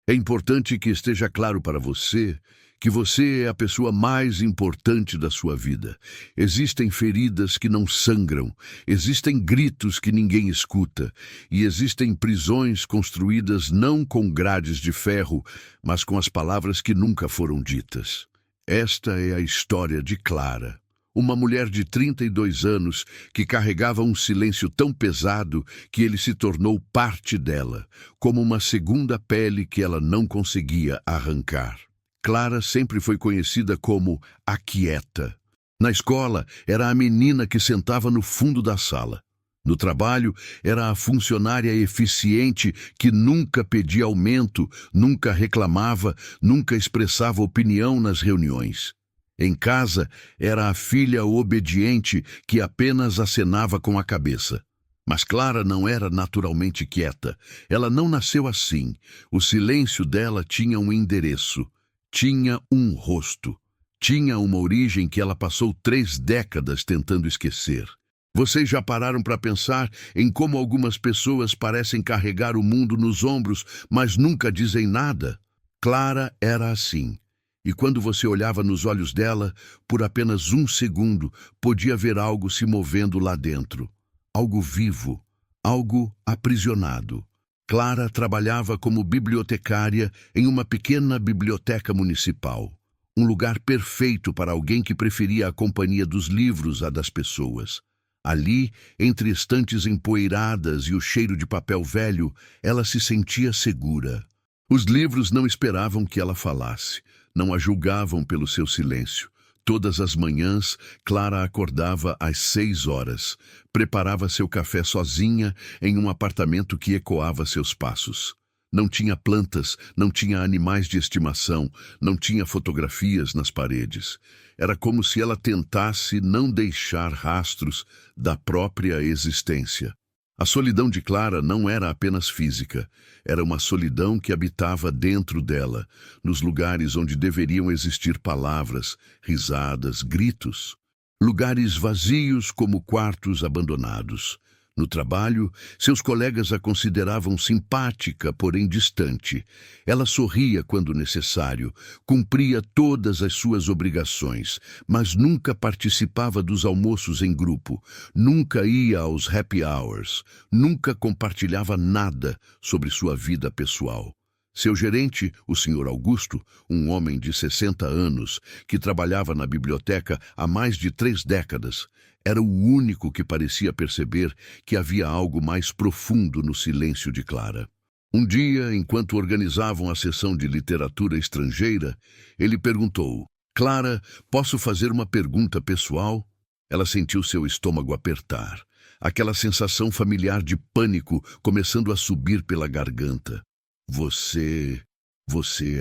É importante que esteja claro para você que você é a pessoa mais importante da sua vida. Existem feridas que não sangram, existem gritos que ninguém escuta, e existem prisões construídas não com grades de ferro, mas com as palavras que nunca foram ditas. Esta é a história de Clara, uma mulher de 32 anos que carregava um silêncio tão pesado que ele se tornou parte dela, como uma segunda pele que ela não conseguia arrancar. Clara sempre foi conhecida como a quieta. Na escola, era a menina que sentava no fundo da sala. No trabalho, era a funcionária eficiente que nunca pedia aumento, nunca reclamava, nunca expressava opinião nas reuniões. Em casa, era a filha obediente que apenas acenava com a cabeça. Mas Clara não era naturalmente quieta. Ela não nasceu assim. O silêncio dela tinha um endereço. Tinha um rosto. Tinha uma origem que ela passou 3 décadas tentando esquecer. Vocês já pararam para pensar em como algumas pessoas parecem carregar o mundo nos ombros, mas nunca dizem nada? Clara era assim. E quando você olhava nos olhos dela, por apenas 1 segundo, podia ver algo se movendo lá dentro. Algo vivo, algo aprisionado. Clara trabalhava como bibliotecária em uma pequena biblioteca municipal. Um lugar perfeito para alguém que preferia a companhia dos livros à das pessoas. Ali, entre estantes empoeiradas e o cheiro de papel velho, ela se sentia segura. Os livros não esperavam que ela falasse, não a julgavam pelo seu silêncio. Todas as manhãs, Clara acordava às 6 horas, preparava seu café sozinha em um apartamento que ecoava seus passos. Não tinha plantas, não tinha animais de estimação, não tinha fotografias nas paredes. Era como se ela tentasse não deixar rastros da própria existência. A solidão de Clara não era apenas física, era uma solidão que habitava dentro dela, nos lugares onde deveriam existir palavras, risadas, gritos. Lugares vazios como quartos abandonados. No trabalho, seus colegas a consideravam simpática, porém distante. Ela sorria quando necessário, cumpria todas as suas obrigações, mas nunca participava dos almoços em grupo, nunca ia aos happy hours, nunca compartilhava nada sobre sua vida pessoal. Seu gerente, o Sr. Augusto, um homem de 60 anos, que trabalhava na biblioteca há mais de 3 décadas, era o único que parecia perceber que havia algo mais profundo no silêncio de Clara. Um dia, enquanto organizavam a sessão de literatura estrangeira, ele perguntou: "Clara, posso fazer uma pergunta pessoal?" Ela sentiu seu estômago apertar, aquela sensação familiar de pânico começando a subir pela garganta. Você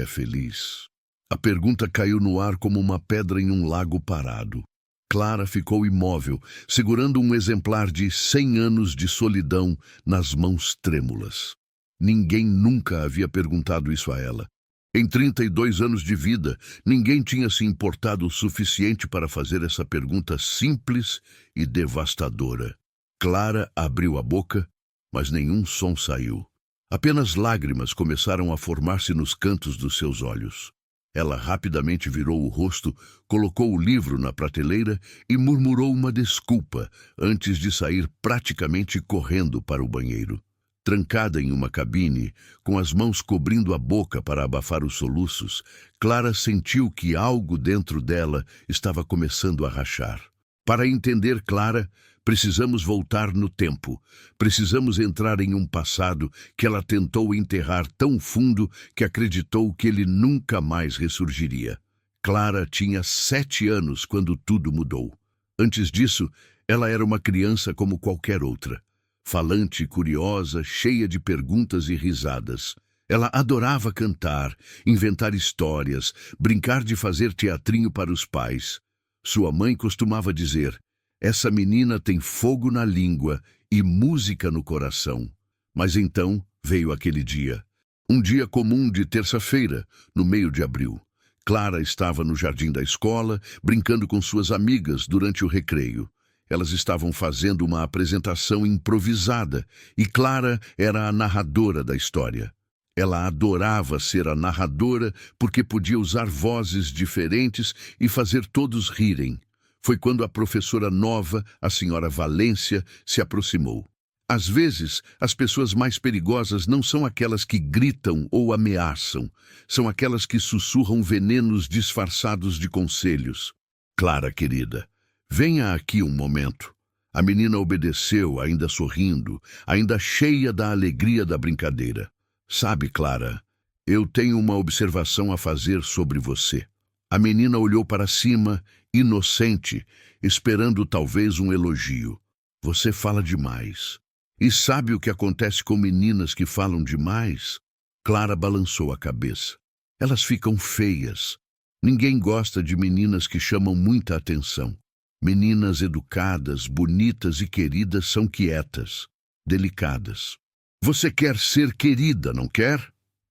é feliz?" A pergunta caiu no ar como uma pedra em um lago parado. Clara ficou imóvel, segurando um exemplar de 100 anos de solidão nas mãos trêmulas. Ninguém nunca havia perguntado isso a ela. Em 32 anos de vida, ninguém tinha se importado o suficiente para fazer essa pergunta simples e devastadora. Clara abriu a boca, mas nenhum som saiu. Apenas lágrimas começaram a formar-se nos cantos dos seus olhos. Ela rapidamente virou o rosto, colocou o livro na prateleira e murmurou uma desculpa antes de sair praticamente correndo para o banheiro. Trancada em uma cabine, com as mãos cobrindo a boca para abafar os soluços, Clara sentiu que algo dentro dela estava começando a rachar. Para entender Clara, precisamos voltar no tempo. Precisamos entrar em um passado que ela tentou enterrar tão fundo que acreditou que ele nunca mais ressurgiria. Clara tinha 7 anos quando tudo mudou. Antes disso, ela era uma criança como qualquer outra. Falante, curiosa, cheia de perguntas e risadas. Ela adorava cantar, inventar histórias, brincar de fazer teatrinho para os pais. Sua mãe costumava dizer: "Essa menina tem fogo na língua e música no coração." Mas então veio aquele dia. Um dia comum de terça-feira, no meio de abril. Clara estava no jardim da escola, brincando com suas amigas durante o recreio. Elas estavam fazendo uma apresentação improvisada e Clara era a narradora da história. Ela adorava ser a narradora porque podia usar vozes diferentes e fazer todos rirem. Foi quando a professora nova, a senhora Valência, se aproximou. Às vezes, as pessoas mais perigosas não são aquelas que gritam ou ameaçam, são aquelas que sussurram venenos disfarçados de conselhos. Clara, querida, venha aqui um momento. A menina obedeceu, ainda sorrindo, ainda cheia da alegria da brincadeira. Sabe, Clara, eu tenho uma observação a fazer sobre você. A menina olhou para cima, inocente, esperando talvez um elogio. Você fala demais. E sabe o que acontece com meninas que falam demais? Clara balançou a cabeça. Elas ficam feias. Ninguém gosta de meninas que chamam muita atenção. Meninas educadas, bonitas e queridas são quietas, delicadas. Você quer ser querida, não quer?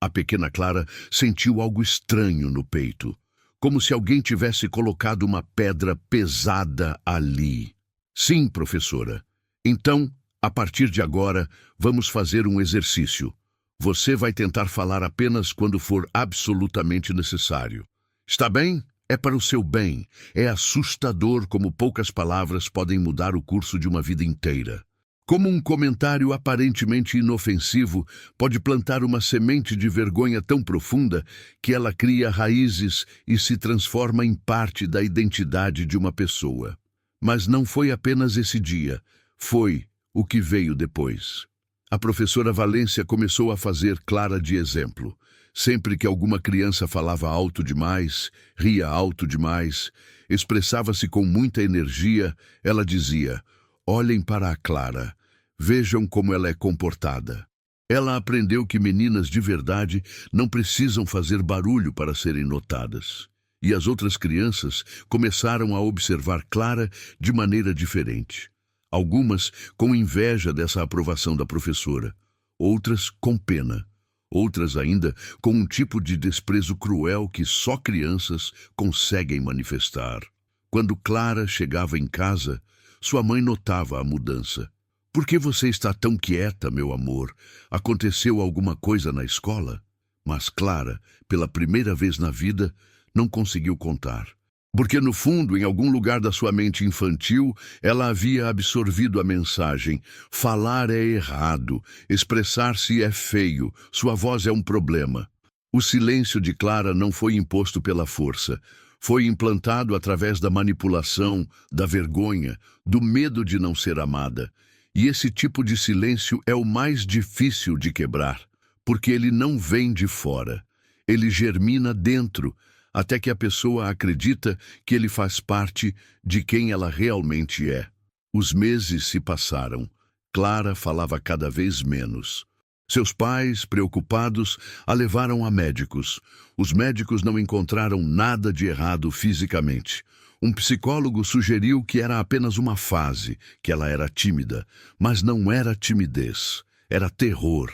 A pequena Clara sentiu algo estranho no peito, como se alguém tivesse colocado uma pedra pesada ali. Sim, professora. Então, a partir de agora, vamos fazer um exercício. Você vai tentar falar apenas quando for absolutamente necessário. Está bem? É para o seu bem. É assustador como poucas palavras podem mudar o curso de uma vida inteira. Como um comentário aparentemente inofensivo pode plantar uma semente de vergonha tão profunda que ela cria raízes e se transforma em parte da identidade de uma pessoa. Mas não foi apenas esse dia. Foi o que veio depois. A professora Valência começou a fazer Clara de exemplo. Sempre que alguma criança falava alto demais, ria alto demais, expressava-se com muita energia, ela dizia: olhem para a Clara, vejam como ela é comportada. Ela aprendeu que meninas de verdade não precisam fazer barulho para serem notadas. E as outras crianças começaram a observar Clara de maneira diferente. Algumas com inveja dessa aprovação da professora, outras com pena, outras ainda com um tipo de desprezo cruel que só crianças conseguem manifestar. Quando Clara chegava em casa, sua mãe notava a mudança. Por que você está tão quieta, meu amor? Aconteceu alguma coisa na escola? Mas Clara, pela primeira vez na vida, não conseguiu contar. Porque no fundo, em algum lugar da sua mente infantil, ela havia absorvido a mensagem: falar é errado, expressar-se é feio, sua voz é um problema. O silêncio de Clara não foi imposto pela força. Foi implantado através da manipulação, da vergonha, do medo de não ser amada. E esse tipo de silêncio é o mais difícil de quebrar, porque ele não vem de fora. Ele germina dentro, até que a pessoa acredita que ele faz parte de quem ela realmente é. Os meses se passaram. Clara falava cada vez menos. Seus pais, preocupados, a levaram a médicos. Os médicos não encontraram nada de errado fisicamente. Um psicólogo sugeriu que era apenas uma fase, que ela era tímida. Mas não era timidez, era terror.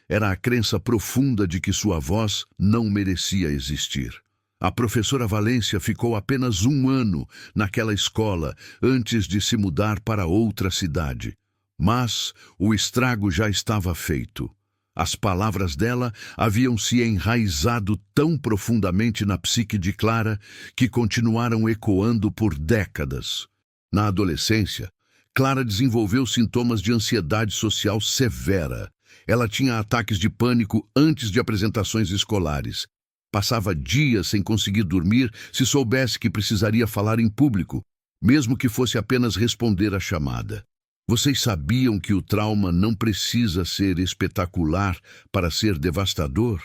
Era a crença profunda de que sua voz não merecia existir. A professora Valência ficou apenas 1 ano naquela escola antes de se mudar para outra cidade. Mas o estrago já estava feito. As palavras dela haviam se enraizado tão profundamente na psique de Clara que continuaram ecoando por décadas. Na adolescência, Clara desenvolveu sintomas de ansiedade social severa. Ela tinha ataques de pânico antes de apresentações escolares. Passava dias sem conseguir dormir se soubesse que precisaria falar em público, mesmo que fosse apenas responder à chamada. Vocês sabiam que o trauma não precisa ser espetacular para ser devastador?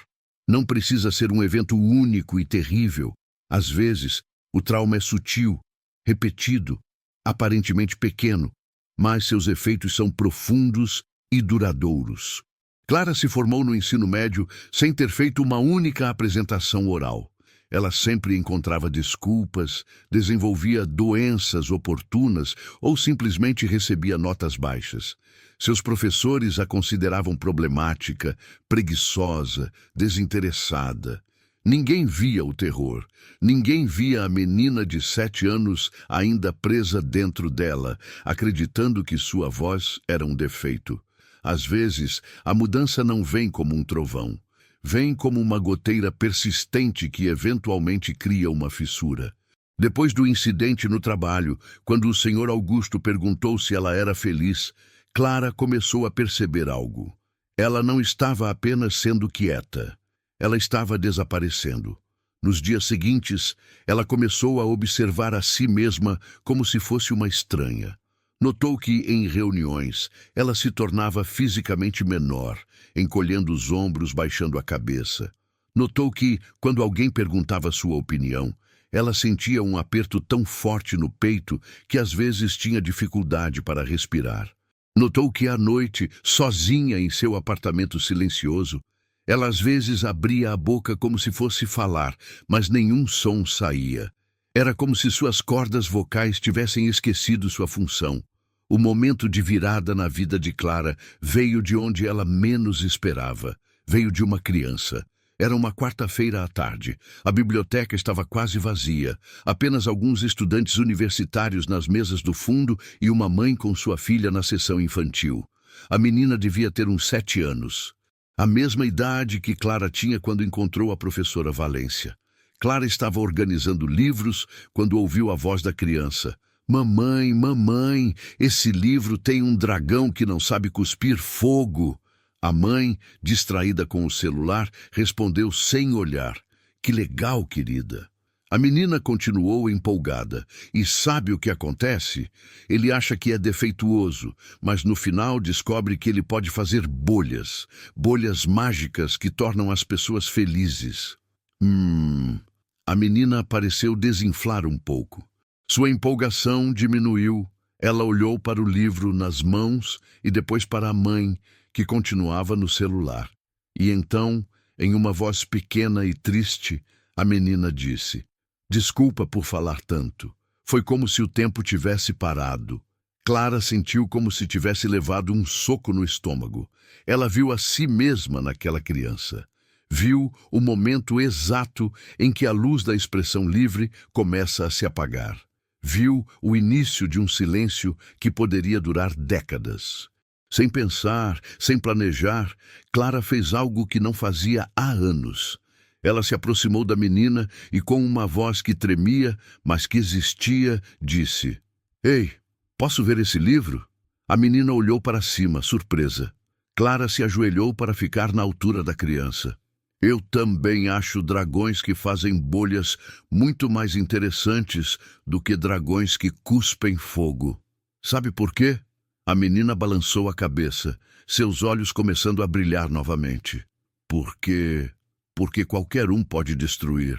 Não precisa ser um evento único e terrível. Às vezes, o trauma é sutil, repetido, aparentemente pequeno, mas seus efeitos são profundos e duradouros. Clara se formou no ensino médio sem ter feito uma única apresentação oral. Ela sempre encontrava desculpas, desenvolvia doenças oportunas ou simplesmente recebia notas baixas. Seus professores a consideravam problemática, preguiçosa, desinteressada. Ninguém via o terror. Ninguém via a menina de 7 anos ainda presa dentro dela, acreditando que sua voz era um defeito. Às vezes, a mudança não vem como um trovão. Vem como uma goteira persistente que eventualmente cria uma fissura. Depois do incidente no trabalho, quando o Sr. Augusto perguntou se ela era feliz, Clara começou a perceber algo. Ela não estava apenas sendo quieta. Ela estava desaparecendo. Nos dias seguintes, ela começou a observar a si mesma como se fosse uma estranha. Notou que, em reuniões, ela se tornava fisicamente menor, encolhendo os ombros, baixando a cabeça. Notou que, quando alguém perguntava sua opinião, ela sentia um aperto tão forte no peito que às vezes tinha dificuldade para respirar. Notou que à noite, sozinha em seu apartamento silencioso, ela às vezes abria a boca como se fosse falar, mas nenhum som saía. Era como se suas cordas vocais tivessem esquecido sua função. O momento de virada na vida de Clara veio de onde ela menos esperava. Veio de uma criança. Era uma quarta-feira à tarde. A biblioteca estava quase vazia. Apenas alguns estudantes universitários nas mesas do fundo e uma mãe com sua filha na seção infantil. A menina devia ter uns 7 anos. A mesma idade que Clara tinha quando encontrou a professora Valência. Clara estava organizando livros quando ouviu a voz da criança. Mamãe, mamãe, esse livro tem um dragão que não sabe cuspir fogo. A mãe, distraída com o celular, respondeu sem olhar. Que legal, querida. A menina continuou empolgada. E sabe o que acontece? Ele acha que é defeituoso, mas no final descobre que ele pode fazer bolhas. Bolhas mágicas que tornam as pessoas felizes. A menina pareceu desinflar um pouco. Sua empolgação diminuiu. Ela olhou para o livro nas mãos e depois para a mãe, que continuava no celular. E então, em uma voz pequena e triste, a menina disse: Desculpa por falar tanto. Foi como se o tempo tivesse parado. Clara sentiu como se tivesse levado um soco no estômago. Ela viu a si mesma naquela criança. Viu o momento exato em que a luz da expressão livre começa a se apagar. Viu o início de um silêncio que poderia durar décadas. Sem pensar, sem planejar, Clara fez algo que não fazia há anos. Ela se aproximou da menina e, com uma voz que tremia, mas que existia, disse: Ei, posso ver esse livro? A menina olhou para cima, surpresa. Clara se ajoelhou para ficar na altura da criança. Eu também acho dragões que fazem bolhas muito mais interessantes do que dragões que cuspem fogo. Sabe por quê? A menina balançou a cabeça, seus olhos começando a brilhar novamente. Porque qualquer um pode destruir.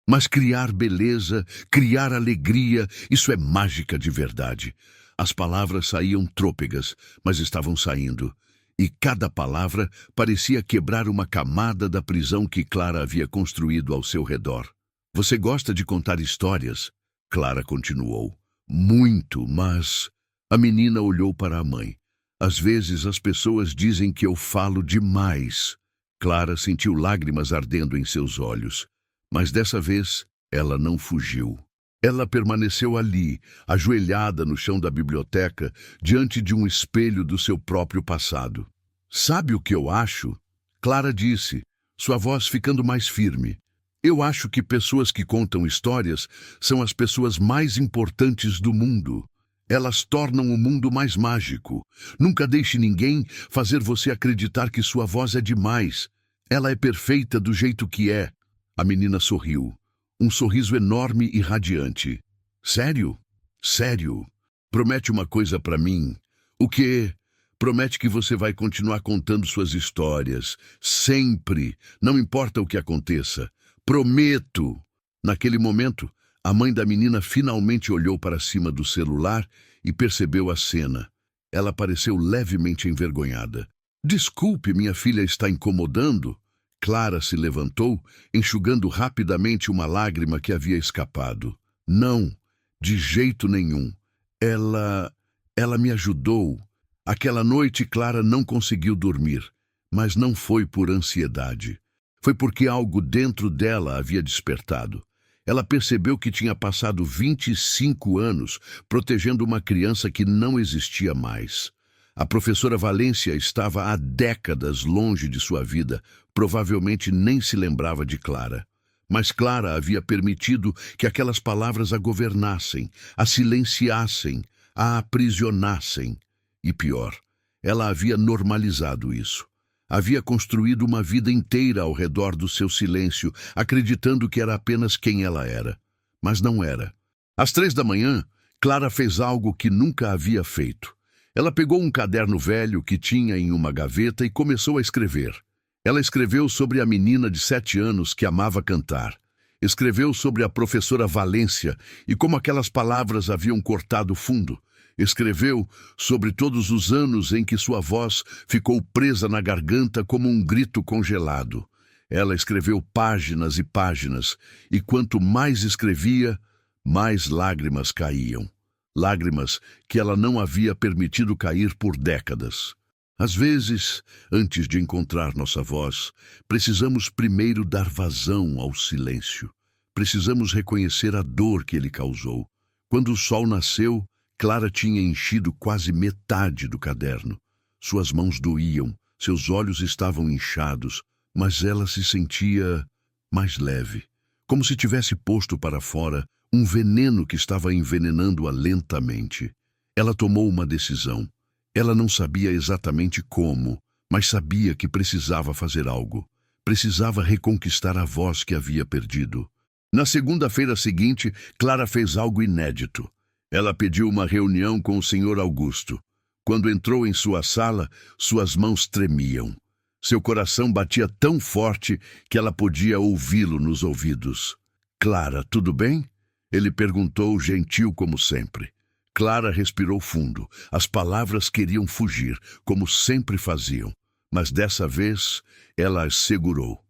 Mas criar beleza, criar alegria, isso é mágica de verdade. As palavras saíam trôpegas, mas estavam saindo. E cada palavra parecia quebrar uma camada da prisão que Clara havia construído ao seu redor. Você gosta de contar histórias? Clara continuou. Muito, mas... A menina olhou para a mãe. Às vezes as pessoas dizem que eu falo demais. Clara sentiu lágrimas ardendo em seus olhos. Mas dessa vez, ela não fugiu. Ela permaneceu ali, ajoelhada no chão da biblioteca, diante de um espelho do seu próprio passado. Sabe o que eu acho? Clara disse, sua voz ficando mais firme. Eu acho que pessoas que contam histórias são as pessoas mais importantes do mundo. Elas tornam o mundo mais mágico. Nunca deixe ninguém fazer você acreditar que sua voz é demais. Ela é perfeita do jeito que é. A menina sorriu. Um sorriso enorme e radiante. Sério? Sério? Promete uma coisa para mim. O quê? Promete que você vai continuar contando suas histórias. Sempre. Não importa o que aconteça. Prometo. Naquele momento, a mãe da menina finalmente olhou para cima do celular e percebeu a cena. Ela pareceu levemente envergonhada. Desculpe, minha filha está incomodando? Clara se levantou, enxugando rapidamente uma lágrima que havia escapado. Não, de jeito nenhum. Ela me ajudou. Aquela noite Clara não conseguiu dormir, mas não foi por ansiedade. Foi porque algo dentro dela havia despertado. Ela percebeu que tinha passado 25 anos protegendo uma criança que não existia mais. A professora Valência estava há décadas longe de sua vida, provavelmente nem se lembrava de Clara. Mas Clara havia permitido que aquelas palavras a governassem, a silenciassem, a aprisionassem. E pior, ela havia normalizado isso. Havia construído uma vida inteira ao redor do seu silêncio, acreditando que era apenas quem ela era. Mas não era. Às 3 da manhã, Clara fez algo que nunca havia feito. Ela pegou um caderno velho que tinha em uma gaveta e começou a escrever. Ela escreveu sobre a menina de 7 anos que amava cantar. Escreveu sobre a professora Valência e como aquelas palavras haviam cortado fundo. Escreveu sobre todos os anos em que sua voz ficou presa na garganta como um grito congelado. Ela escreveu páginas e páginas, e quanto mais escrevia, mais lágrimas caíam. Lágrimas que ela não havia permitido cair por décadas. Às vezes, antes de encontrar nossa voz, precisamos primeiro dar vazão ao silêncio. Precisamos reconhecer a dor que ele causou. Quando o sol nasceu, Clara tinha enchido quase metade do caderno. Suas mãos doíam, seus olhos estavam inchados, mas ela se sentia mais leve, como se tivesse posto para fora um veneno que estava envenenando-a lentamente. Ela tomou uma decisão. Ela não sabia exatamente como, mas sabia que precisava fazer algo. Precisava reconquistar a voz que havia perdido. Na segunda-feira seguinte, Clara fez algo inédito. Ela pediu uma reunião com o Sr. Augusto. Quando entrou em sua sala, suas mãos tremiam. Seu coração batia tão forte que ela podia ouvi-lo nos ouvidos. "Clara, tudo bem?" Ele perguntou, gentil como sempre. Clara respirou fundo. As palavras queriam fugir, como sempre faziam. Mas dessa vez, ela as segurou.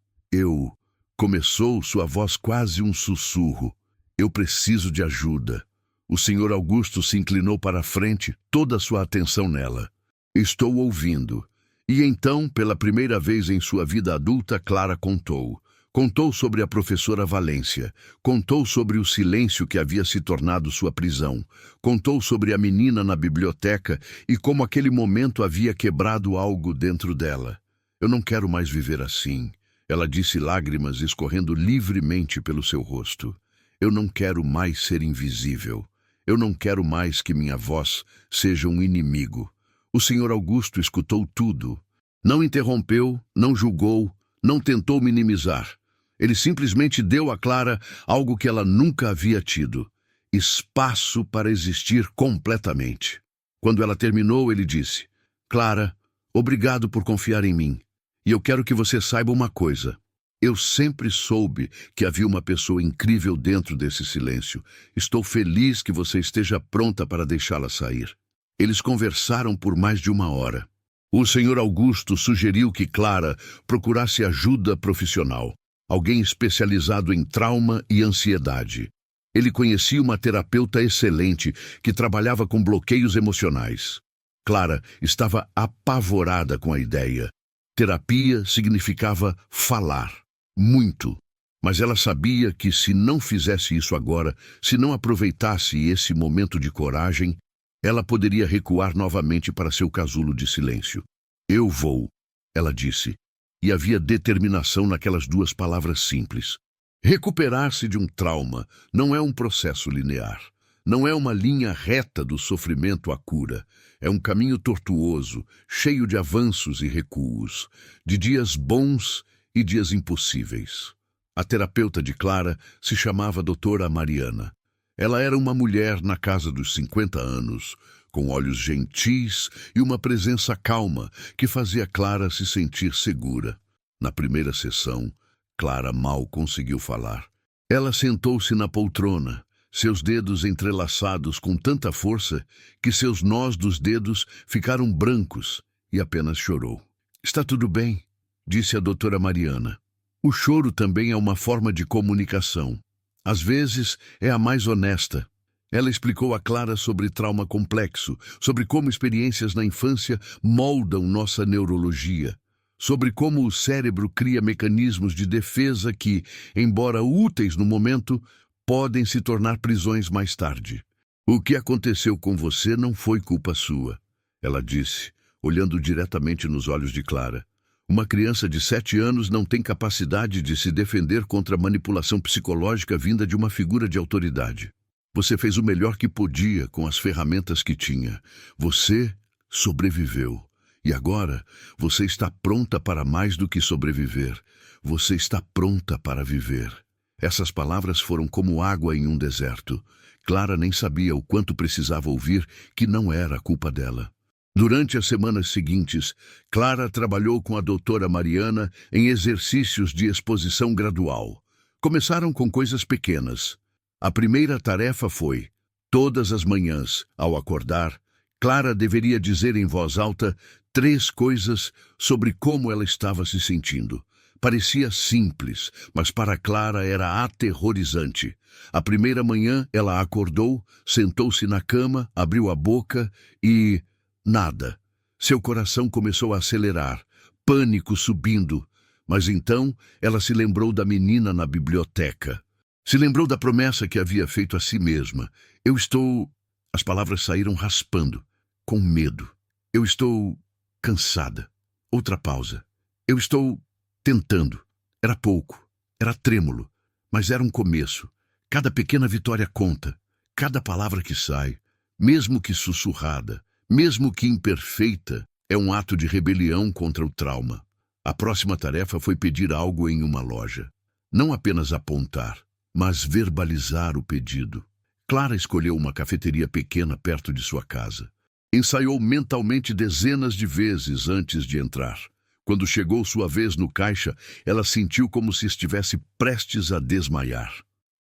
Começou sua voz quase um sussurro. "Eu preciso de ajuda." O Sr. Augusto se inclinou para a frente, toda a sua atenção nela. "Estou ouvindo." E então, pela primeira vez em sua vida adulta, Clara contou. Contou sobre a professora Valência. Contou sobre o silêncio que havia se tornado sua prisão. Contou sobre a menina na biblioteca e como aquele momento havia quebrado algo dentro dela. "Eu não quero mais viver assim," ela disse, lágrimas escorrendo livremente pelo seu rosto. "Eu não quero mais ser invisível. Eu não quero mais que minha voz seja um inimigo." O Sr. Augusto escutou tudo. Não interrompeu, não julgou, não tentou minimizar. Ele simplesmente deu a Clara algo que ela nunca havia tido: espaço para existir completamente. Quando ela terminou, ele disse: "Clara, obrigado por confiar em mim. E eu quero que você saiba uma coisa. Eu sempre soube que havia uma pessoa incrível dentro desse silêncio. Estou feliz que você esteja pronta para deixá-la sair." Eles conversaram por mais de 1 hora. O Sr. Augusto sugeriu que Clara procurasse ajuda profissional, alguém especializado em trauma e ansiedade. Ele conhecia uma terapeuta excelente que trabalhava com bloqueios emocionais. Clara estava apavorada com a ideia. Terapia significava falar, muito. Mas ela sabia que se não fizesse isso agora, se não aproveitasse esse momento de coragem, ela poderia recuar novamente para seu casulo de silêncio. "Eu vou," ela disse, e havia determinação naquelas 2 palavras simples. Recuperar-se de um trauma não é um processo linear. Não é uma linha reta do sofrimento à cura. É um caminho tortuoso, cheio de avanços e recuos, de dias bons e dias impossíveis. A terapeuta de Clara se chamava Doutora Mariana. Ela era uma mulher na casa dos 50 anos, com olhos gentis e uma presença calma que fazia Clara se sentir segura. Na primeira sessão, Clara mal conseguiu falar. Ela sentou-se na poltrona, seus dedos entrelaçados com tanta força que seus nós dos dedos ficaram brancos, e apenas chorou. "Está tudo bem," disse a doutora Mariana. O choro também é uma forma de comunicação. Às vezes, é a mais honesta. Ela explicou a Clara sobre trauma complexo, sobre como experiências na infância moldam nossa neurologia, sobre como o cérebro cria mecanismos de defesa que, embora úteis no momento, podem se tornar prisões mais tarde. "O que aconteceu com você não foi culpa sua." ela disse, olhando diretamente nos olhos de Clara. Uma criança de 7 anos não tem capacidade de se defender contra a manipulação psicológica vinda de uma figura de autoridade. Você fez o melhor que podia com as ferramentas que tinha. Você sobreviveu. E agora, você está pronta para mais do que sobreviver. Você está pronta para viver. Essas palavras foram como água em um deserto. Clara nem sabia o quanto precisava ouvir que não era culpa dela. Durante as semanas seguintes, Clara trabalhou com a doutora Mariana em exercícios de exposição gradual. Começaram com coisas pequenas. A primeira tarefa foi, todas as manhãs, ao acordar, Clara deveria dizer em voz alta 3 coisas sobre como ela estava se sentindo. Parecia simples, mas para Clara era aterrorizante. A primeira manhã ela acordou, sentou-se na cama, abriu a boca e... nada. Seu coração começou a acelerar, pânico subindo. Mas então ela se lembrou da menina na biblioteca. Se lembrou da promessa que havia feito a si mesma. Eu estou... As palavras saíram raspando, com medo. Eu estou cansada. Outra pausa. Eu estou tentando. Era pouco. Era trêmulo. Mas era um começo. Cada pequena vitória conta. Cada palavra que sai, mesmo que sussurrada, mesmo que imperfeita, é um ato de rebelião contra o trauma. A próxima tarefa foi pedir algo em uma loja. Não apenas apontar, mas verbalizar o pedido. Clara escolheu uma cafeteria pequena perto de sua casa. Ensaiou mentalmente dezenas de vezes antes de entrar. Quando chegou sua vez no caixa, ela sentiu como se estivesse prestes a desmaiar.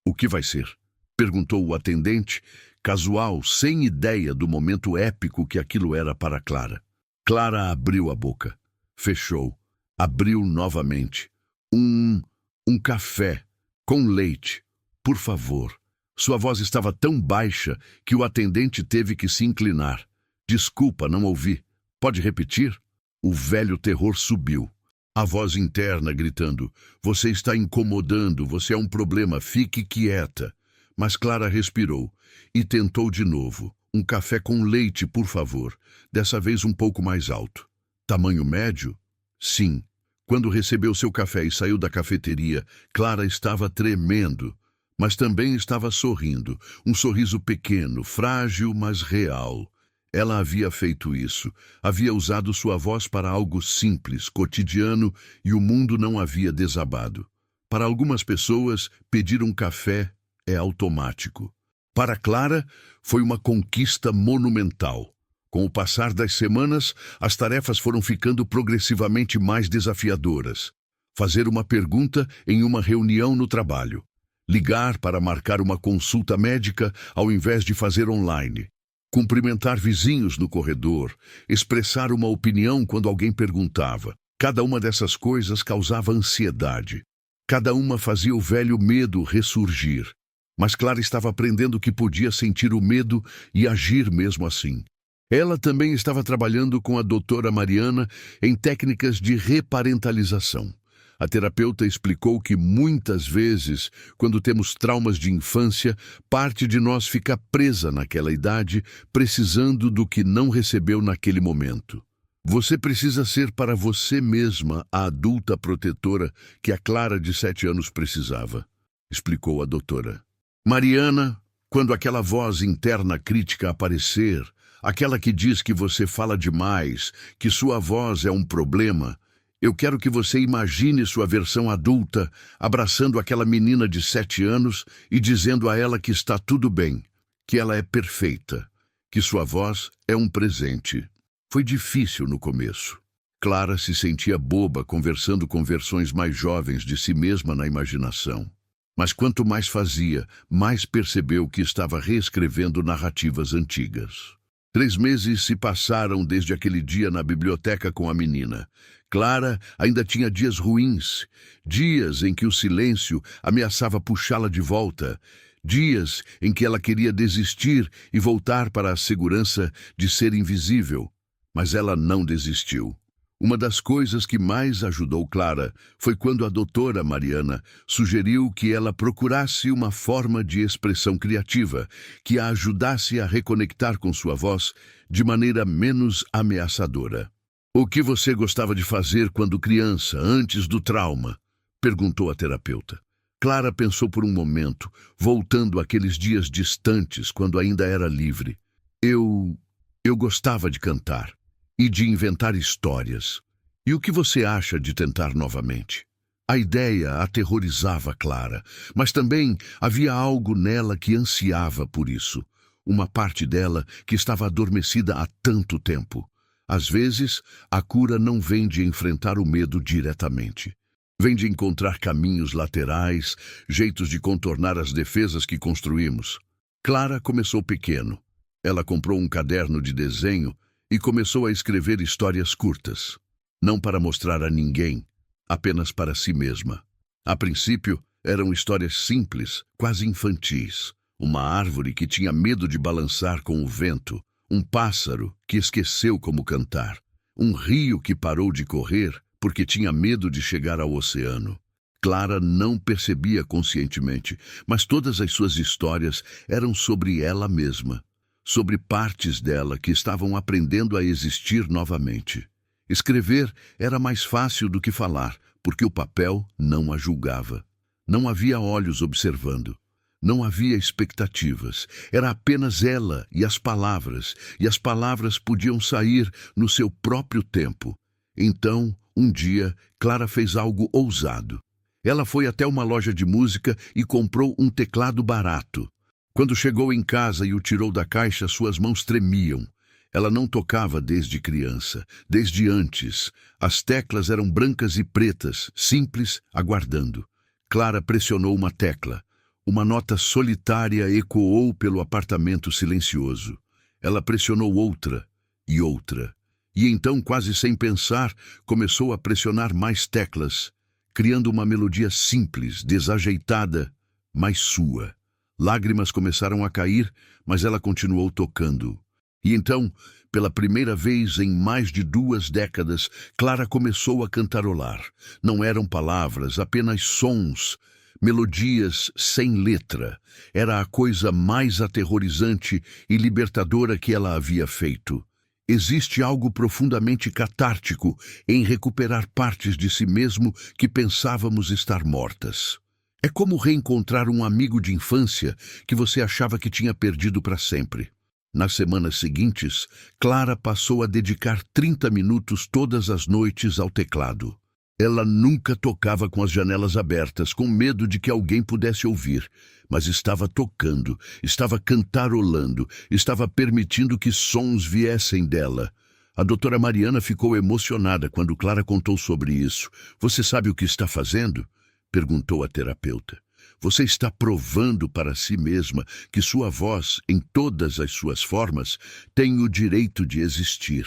O que vai ser? Perguntou o atendente, casual, sem ideia do momento épico que aquilo era para Clara. Clara abriu a boca. Fechou. Abriu novamente. Um café. Com leite. Por favor. Sua voz estava tão baixa que o atendente teve que se inclinar. Desculpa, não ouvi. Pode repetir? O velho terror subiu. A voz interna gritando, você está incomodando, você é um problema, fique quieta. Mas Clara respirou e tentou de novo. Um café com leite, por favor. Dessa vez um pouco mais alto. Tamanho médio? Sim. Quando recebeu seu café e saiu da cafeteria, Clara estava tremendo, mas também estava sorrindo. Um sorriso pequeno, frágil, mas real. Ela havia feito isso. Havia usado sua voz para algo simples, cotidiano, e o mundo não havia desabado. Para algumas pessoas, pedir um café é automático. Para Clara, foi uma conquista monumental. Com o passar das semanas, as tarefas foram ficando progressivamente mais desafiadoras. Fazer uma pergunta em uma reunião no trabalho. Ligar para marcar uma consulta médica ao invés de fazer online. Cumprimentar vizinhos no corredor. Expressar uma opinião quando alguém perguntava. Cada uma dessas coisas causava ansiedade. Cada uma fazia o velho medo ressurgir. Mas Clara estava aprendendo que podia sentir o medo e agir mesmo assim. Ela também estava trabalhando com a doutora Mariana em técnicas de reparentalização. A terapeuta explicou que muitas vezes, quando temos traumas de infância, parte de nós fica presa naquela idade, precisando do que não recebeu naquele momento. Você precisa ser para você mesma a adulta protetora que a Clara de 7 anos precisava, explicou a doutora. Mariana, quando aquela voz interna crítica aparecer, aquela que diz que você fala demais, que sua voz é um problema, eu quero que você imagine sua versão adulta abraçando aquela menina de 7 anos e dizendo a ela que está tudo bem, que ela é perfeita, que sua voz é um presente. Foi difícil no começo. Clara se sentia boba conversando com versões mais jovens de si mesma na imaginação. Mas quanto mais fazia, mais percebeu que estava reescrevendo narrativas antigas. 3 meses se passaram desde aquele dia na biblioteca com a menina. Clara ainda tinha dias ruins, dias em que o silêncio ameaçava puxá-la de volta, dias em que ela queria desistir e voltar para a segurança de ser invisível. Mas ela não desistiu. Uma das coisas que mais ajudou Clara foi quando a doutora Mariana sugeriu que ela procurasse uma forma de expressão criativa que a ajudasse a reconectar com sua voz de maneira menos ameaçadora. "O que você gostava de fazer quando criança, antes do trauma?" perguntou a terapeuta. Clara pensou por um momento, voltando àqueles dias distantes, quando ainda era livre. Eu gostava de cantar e de inventar histórias. E o que você acha de tentar novamente?" A ideia aterrorizava Clara, mas também havia algo nela que ansiava por isso. Uma parte dela que estava adormecida há tanto tempo. Às vezes, a cura não vem de enfrentar o medo diretamente. Vem de encontrar caminhos laterais, jeitos de contornar as defesas que construímos. Clara começou pequeno. Ela comprou um caderno de desenho e começou a escrever histórias curtas. Não para mostrar a ninguém, apenas para si mesma. A princípio, eram histórias simples, quase infantis. Uma árvore que tinha medo de balançar com o vento. Um pássaro que esqueceu como cantar. Um rio que parou de correr porque tinha medo de chegar ao oceano. Clara não percebia conscientemente, mas todas as suas histórias eram sobre ela mesma, sobre partes dela que estavam aprendendo a existir novamente. Escrever era mais fácil do que falar, porque o papel não a julgava. Não havia olhos observando. Não havia expectativas. Era apenas ela e as palavras podiam sair no seu próprio tempo. Então, um dia, Clara fez algo ousado. Ela foi até uma loja de música e comprou um teclado barato. Quando chegou em casa e o tirou da caixa, suas mãos tremiam. Ela não tocava desde criança, desde antes. As teclas eram brancas e pretas, simples, aguardando. Clara pressionou uma tecla. Uma nota solitária ecoou pelo apartamento silencioso. Ela pressionou outra e outra. E então, quase sem pensar, começou a pressionar mais teclas, criando uma melodia simples, desajeitada, mas sua. Lágrimas começaram a cair, mas ela continuou tocando. E então, pela primeira vez em mais de 2 décadas, Clara começou a cantarolar. Não eram palavras, apenas sons, melodias sem letra. Era a coisa mais aterrorizante e libertadora que ela havia feito. Existe algo profundamente catártico em recuperar partes de si mesmo que pensávamos estar mortas. É como reencontrar um amigo de infância que você achava que tinha perdido para sempre. Nas semanas seguintes, Clara passou a dedicar 30 minutos todas as noites ao teclado. Ela nunca tocava com as janelas abertas, com medo de que alguém pudesse ouvir, mas estava tocando, estava cantarolando, estava permitindo que sons viessem dela. A doutora Mariana ficou emocionada quando Clara contou sobre isso. "Você sabe o que está fazendo?" perguntou a terapeuta. "Você está provando para si mesma que sua voz, em todas as suas formas, tem o direito de existir,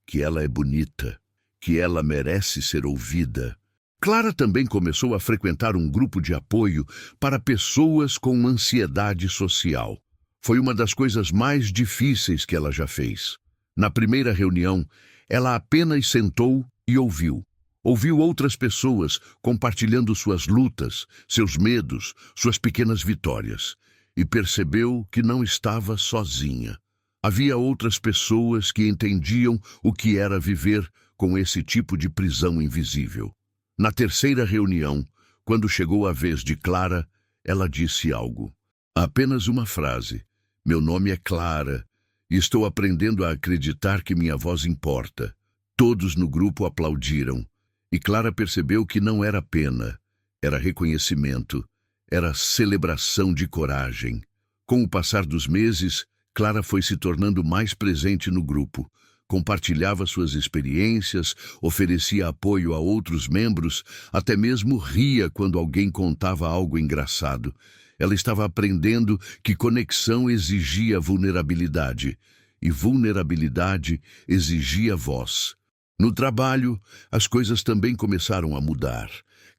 que ela é bonita, que ela merece ser ouvida." Clara também começou a frequentar um grupo de apoio para pessoas com ansiedade social. Foi uma das coisas mais difíceis que ela já fez. Na primeira reunião, ela apenas sentou e ouviu. Ouviu outras pessoas compartilhando suas lutas, seus medos, suas pequenas vitórias. E percebeu que não estava sozinha. Havia outras pessoas que entendiam o que era viver com esse tipo de prisão invisível. Na terceira reunião, quando chegou a vez de Clara, ela disse algo. Apenas uma frase. "Meu nome é Clara e estou aprendendo a acreditar que minha voz importa." Todos no grupo aplaudiram e Clara percebeu que não era pena, era reconhecimento, era celebração de coragem. Com o passar dos meses, Clara foi se tornando mais presente no grupo. Compartilhava suas experiências, oferecia apoio a outros membros, até mesmo ria quando alguém contava algo engraçado. Ela estava aprendendo que conexão exigia vulnerabilidade, e vulnerabilidade exigia voz. No trabalho, as coisas também começaram a mudar.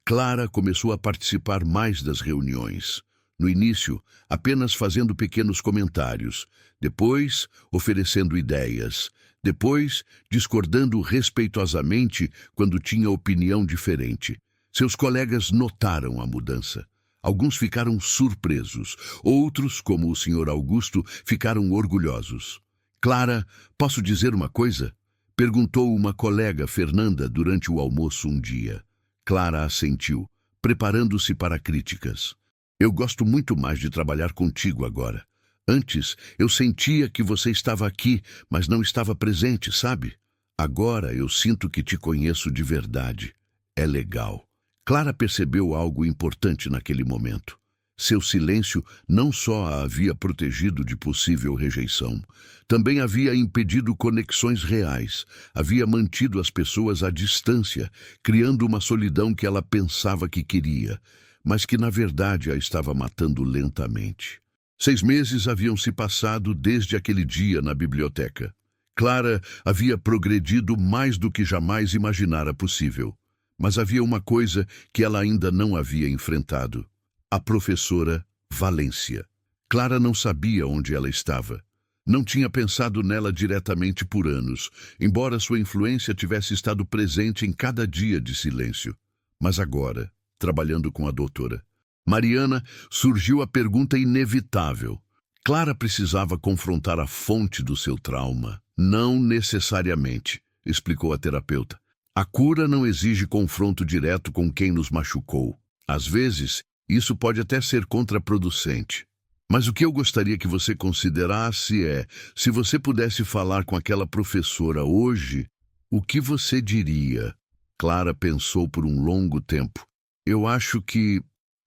Clara começou a participar mais das reuniões. No início, apenas fazendo pequenos comentários, depois, oferecendo ideias, Depois, discordando respeitosamente quando tinha opinião diferente. Seus colegas notaram a mudança. Alguns ficaram surpresos, outros, como o Sr. Augusto, ficaram orgulhosos. Clara, posso dizer uma coisa? Perguntou uma colega, Fernanda, durante o almoço um dia. Clara assentiu, preparando-se para críticas. Eu gosto muito mais de trabalhar contigo agora. Antes, eu sentia que você estava aqui, mas não estava presente, sabe? Agora eu sinto que te conheço de verdade. É legal. Clara percebeu algo importante naquele momento. Seu silêncio não só a havia protegido de possível rejeição, também havia impedido conexões reais, havia mantido as pessoas à distância, criando uma solidão que ela pensava que queria, mas que na verdade a estava matando lentamente. 6 meses haviam se passado desde aquele dia na biblioteca. Clara havia progredido mais do que jamais imaginara possível. Mas havia uma coisa que ela ainda não havia enfrentado. A professora Valência. Clara não sabia onde ela estava. Não tinha pensado nela diretamente por anos, embora sua influência tivesse estado presente em cada dia de silêncio. Mas agora, trabalhando com a doutora Mariana, surgiu a pergunta inevitável. Clara precisava confrontar a fonte do seu trauma. Não necessariamente, explicou a terapeuta. A cura não exige confronto direto com quem nos machucou. Às vezes, isso pode até ser contraproducente. Mas o que eu gostaria que você considerasse é, se você pudesse falar com aquela professora hoje, o que você diria? Clara pensou por um longo tempo.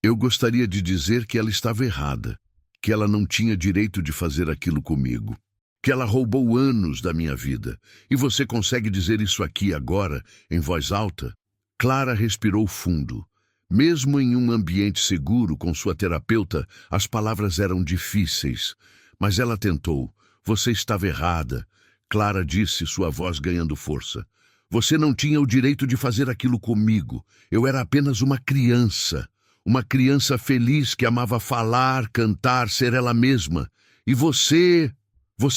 Eu gostaria de dizer que ela estava errada, que ela não tinha direito de fazer aquilo comigo, que ela roubou anos da minha vida. E você consegue dizer isso aqui agora, em voz alta? Clara respirou fundo. Mesmo em um ambiente seguro com sua terapeuta, as palavras eram difíceis. Mas ela tentou. Você estava errada. Clara disse, sua voz ganhando força. Você não tinha o direito de fazer aquilo comigo. Eu era apenas uma criança. Uma criança feliz que amava falar, cantar, ser ela mesma. E você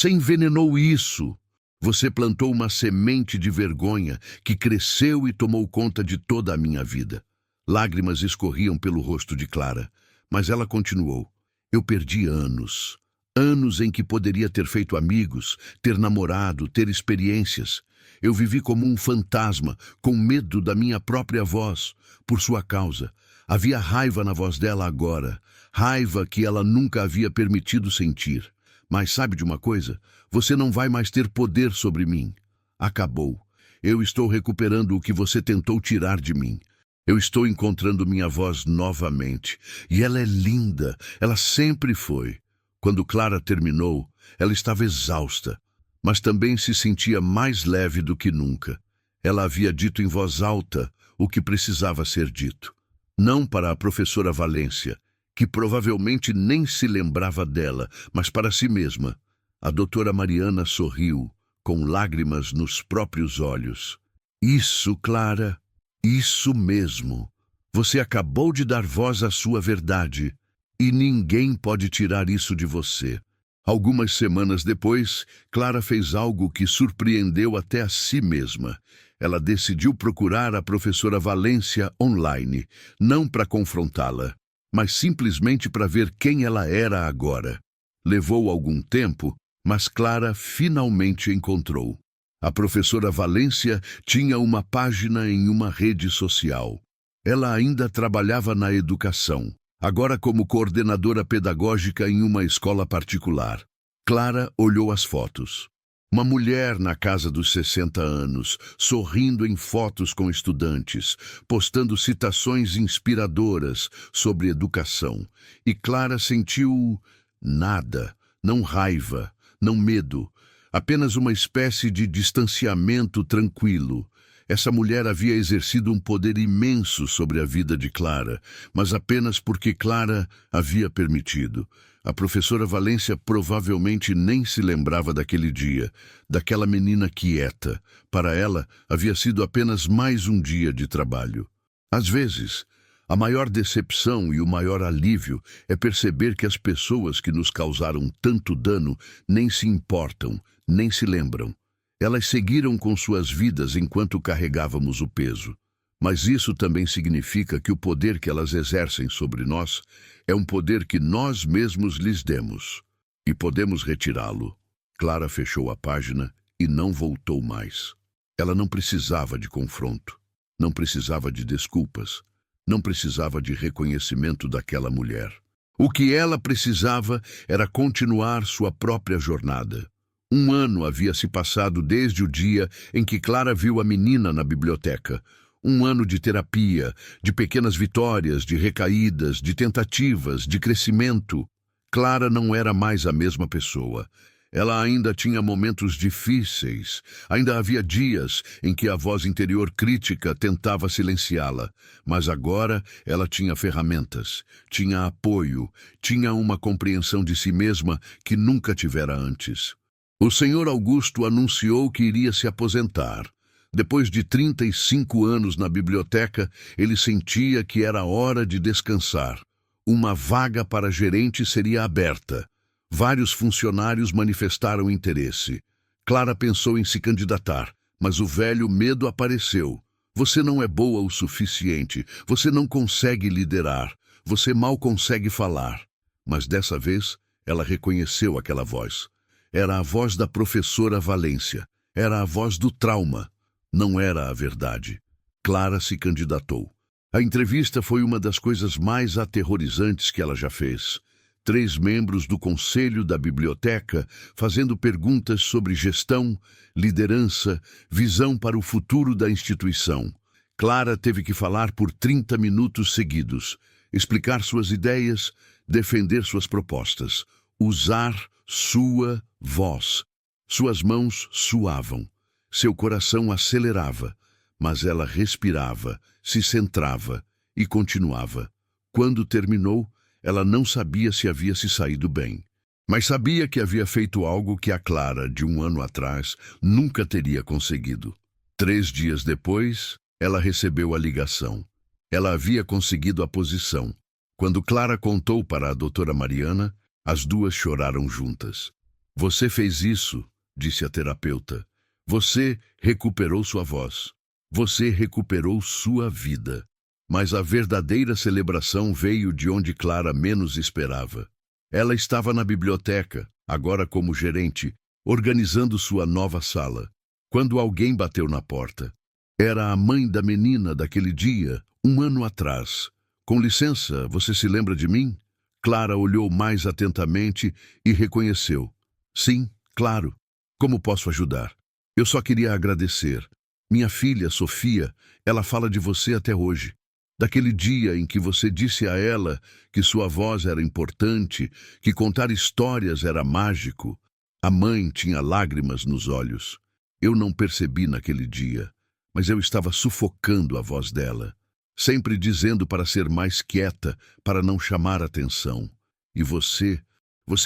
envenenou isso. Você plantou uma semente de vergonha que cresceu e tomou conta de toda a minha vida. Lágrimas escorriam pelo rosto de Clara, mas ela continuou. Eu perdi anos. Anos em que poderia ter feito amigos, ter namorado, ter experiências. Eu vivi como um fantasma, com medo da minha própria voz, por sua causa. Havia raiva na voz dela agora, raiva que ela nunca havia permitido sentir. Mas sabe de uma coisa? Você não vai mais ter poder sobre mim. Acabou. Eu estou recuperando o que você tentou tirar de mim. Eu estou encontrando minha voz novamente. E ela é linda. Ela sempre foi. Quando Clara terminou, ela estava exausta, mas também se sentia mais leve do que nunca. Ela havia dito em voz alta o que precisava ser dito. Não para a professora Valência, que provavelmente nem se lembrava dela, mas para si mesma. A doutora Mariana sorriu, com lágrimas nos próprios olhos. Isso, Clara, isso mesmo. Você acabou de dar voz à sua verdade, e ninguém pode tirar isso de você. Algumas semanas depois, Clara fez algo que surpreendeu até a si mesma. Ela decidiu procurar a professora Valência online, não para confrontá-la, mas simplesmente para ver quem ela era agora. Levou algum tempo, mas Clara finalmente encontrou. A professora Valência tinha uma página em uma rede social. Ela ainda trabalhava na educação, agora como coordenadora pedagógica em uma escola particular. Clara olhou as fotos. Uma mulher na casa dos 60 anos, sorrindo em fotos com estudantes, postando citações inspiradoras sobre educação. E Clara sentiu nada, não raiva, não medo, apenas uma espécie de distanciamento tranquilo. Essa mulher havia exercido um poder imenso sobre a vida de Clara, mas apenas porque Clara havia permitido. A professora Valência provavelmente nem se lembrava daquele dia, daquela menina quieta. Para ela, havia sido apenas mais um dia de trabalho. Às vezes, a maior decepção e o maior alívio é perceber que as pessoas que nos causaram tanto dano nem se importam, nem se lembram. Elas seguiram com suas vidas enquanto carregávamos o peso. Mas isso também significa que o poder que elas exercem sobre nós é um poder que nós mesmos lhes demos. E podemos retirá-lo. Clara fechou a página e não voltou mais. Ela não precisava de confronto, não precisava de desculpas, não precisava de reconhecimento daquela mulher. O que ela precisava era continuar sua própria jornada. 1 ano havia se passado desde o dia em que Clara viu a menina na biblioteca. 1 ano de terapia, de pequenas vitórias, de recaídas, de tentativas, de crescimento. Clara não era mais a mesma pessoa. Ela ainda tinha momentos difíceis, ainda havia dias em que a voz interior crítica tentava silenciá-la, mas agora ela tinha ferramentas, tinha apoio, tinha uma compreensão de si mesma que nunca tivera antes. O Sr. Augusto anunciou que iria se aposentar. Depois de 35 anos na biblioteca, ele sentia que era hora de descansar. Uma vaga para gerente seria aberta. Vários funcionários manifestaram interesse. Clara pensou em se candidatar, mas o velho medo apareceu. Você não é boa o suficiente, você não consegue liderar, você mal consegue falar. Mas dessa vez, ela reconheceu aquela voz. Era a voz da professora Valência, era a voz do trauma. Não era a verdade. Clara se candidatou. A entrevista foi uma das coisas mais aterrorizantes que ela já fez. 3 membros do conselho da biblioteca fazendo perguntas sobre gestão, liderança, visão para o futuro da instituição. Clara teve que falar por 30 minutos seguidos, explicar suas ideias, defender suas propostas, usar sua voz. Suas mãos suavam, seu coração acelerava, mas ela respirava, se centrava e continuava. Quando terminou, ela não sabia se havia se saído bem, mas sabia que havia feito algo que a Clara, de 1 ano atrás, nunca teria conseguido. 3 dias depois, ela recebeu a ligação. Ela havia conseguido a posição. Quando Clara contou para a doutora Mariana, as duas choraram juntas. Você fez isso, disse a terapeuta. Você recuperou sua voz. Você recuperou sua vida. Mas a verdadeira celebração veio de onde Clara menos esperava. Ela estava na biblioteca, agora como gerente, organizando sua nova sala, quando alguém bateu na porta. Era a mãe da menina daquele dia, 1 ano atrás. Com licença, você se lembra de mim? Clara olhou mais atentamente e reconheceu. Sim, claro. Como posso ajudar? Eu só queria agradecer. Minha filha, Sofia, ela fala de você até hoje. Daquele dia em que você disse a ela que sua voz era importante, que contar histórias era mágico. A mãe tinha lágrimas nos olhos. Eu não percebi naquele dia, mas eu estava sufocando a voz dela, sempre dizendo para ser mais quieta, para não chamar atenção. E você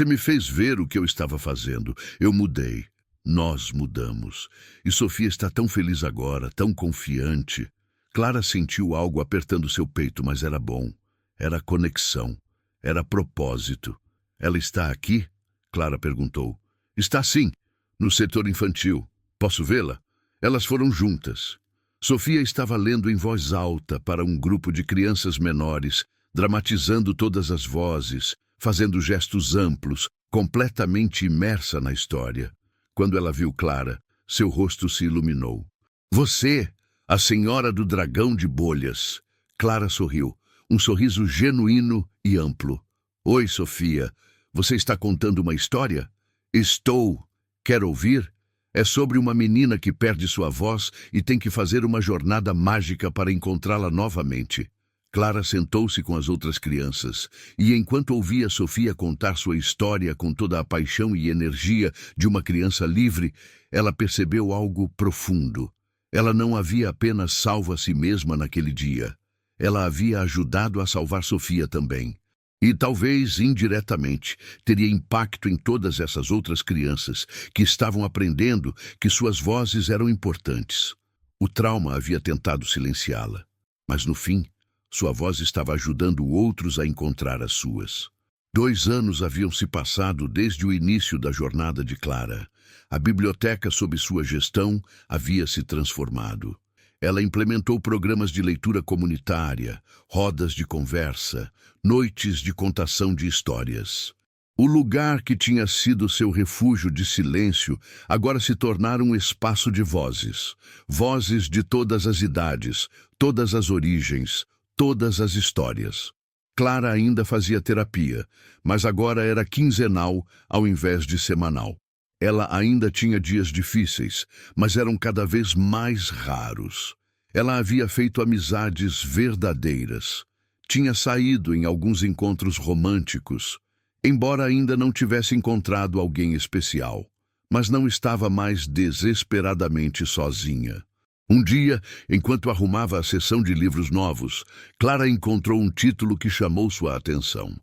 me fez ver o que eu estava fazendo. Eu mudei. Nós mudamos. E Sofia está tão feliz agora, tão confiante. Clara sentiu algo apertando seu peito, mas era bom. Era conexão. Era propósito. Ela está aqui? Clara perguntou. Está sim, no setor infantil. Posso vê-la? Elas foram juntas. Sofia estava lendo em voz alta para um grupo de crianças menores, dramatizando todas as vozes, fazendo gestos amplos, completamente imersa na história. Quando ela viu Clara, seu rosto se iluminou. Você, a senhora do dragão de bolhas. Clara sorriu, um sorriso genuíno e amplo. Oi, Sofia, você está contando uma história? Estou. Quer ouvir? É sobre uma menina que perde sua voz e tem que fazer uma jornada mágica para encontrá-la novamente. Clara sentou-se com as outras crianças, e enquanto ouvia Sofia contar sua história com toda a paixão e energia de uma criança livre, ela percebeu algo profundo. Ela não havia apenas salvo a si mesma naquele dia. Ela havia ajudado a salvar Sofia também. E talvez, indiretamente, teria impacto em todas essas outras crianças que estavam aprendendo que suas vozes eram importantes. O trauma havia tentado silenciá-la, mas no fim, sua voz estava ajudando outros a encontrar as suas. 2 anos haviam se passado desde o início da jornada de Clara, A biblioteca, sob sua gestão, havia se transformado. Ela implementou programas de leitura comunitária, rodas de conversa, noites de contação de histórias. O lugar que tinha sido seu refúgio de silêncio agora se tornara um espaço de vozes. Vozes de todas as idades, todas as origens, todas as histórias. Clara ainda fazia terapia, mas agora era quinzenal ao invés de semanal. Ela ainda tinha dias difíceis, mas eram cada vez mais raros. Ela havia feito amizades verdadeiras. Tinha saído em alguns encontros românticos, embora ainda não tivesse encontrado alguém especial, mas não estava mais desesperadamente sozinha. Um dia, enquanto arrumava a seção de livros novos, Clara encontrou um título que chamou sua atenção.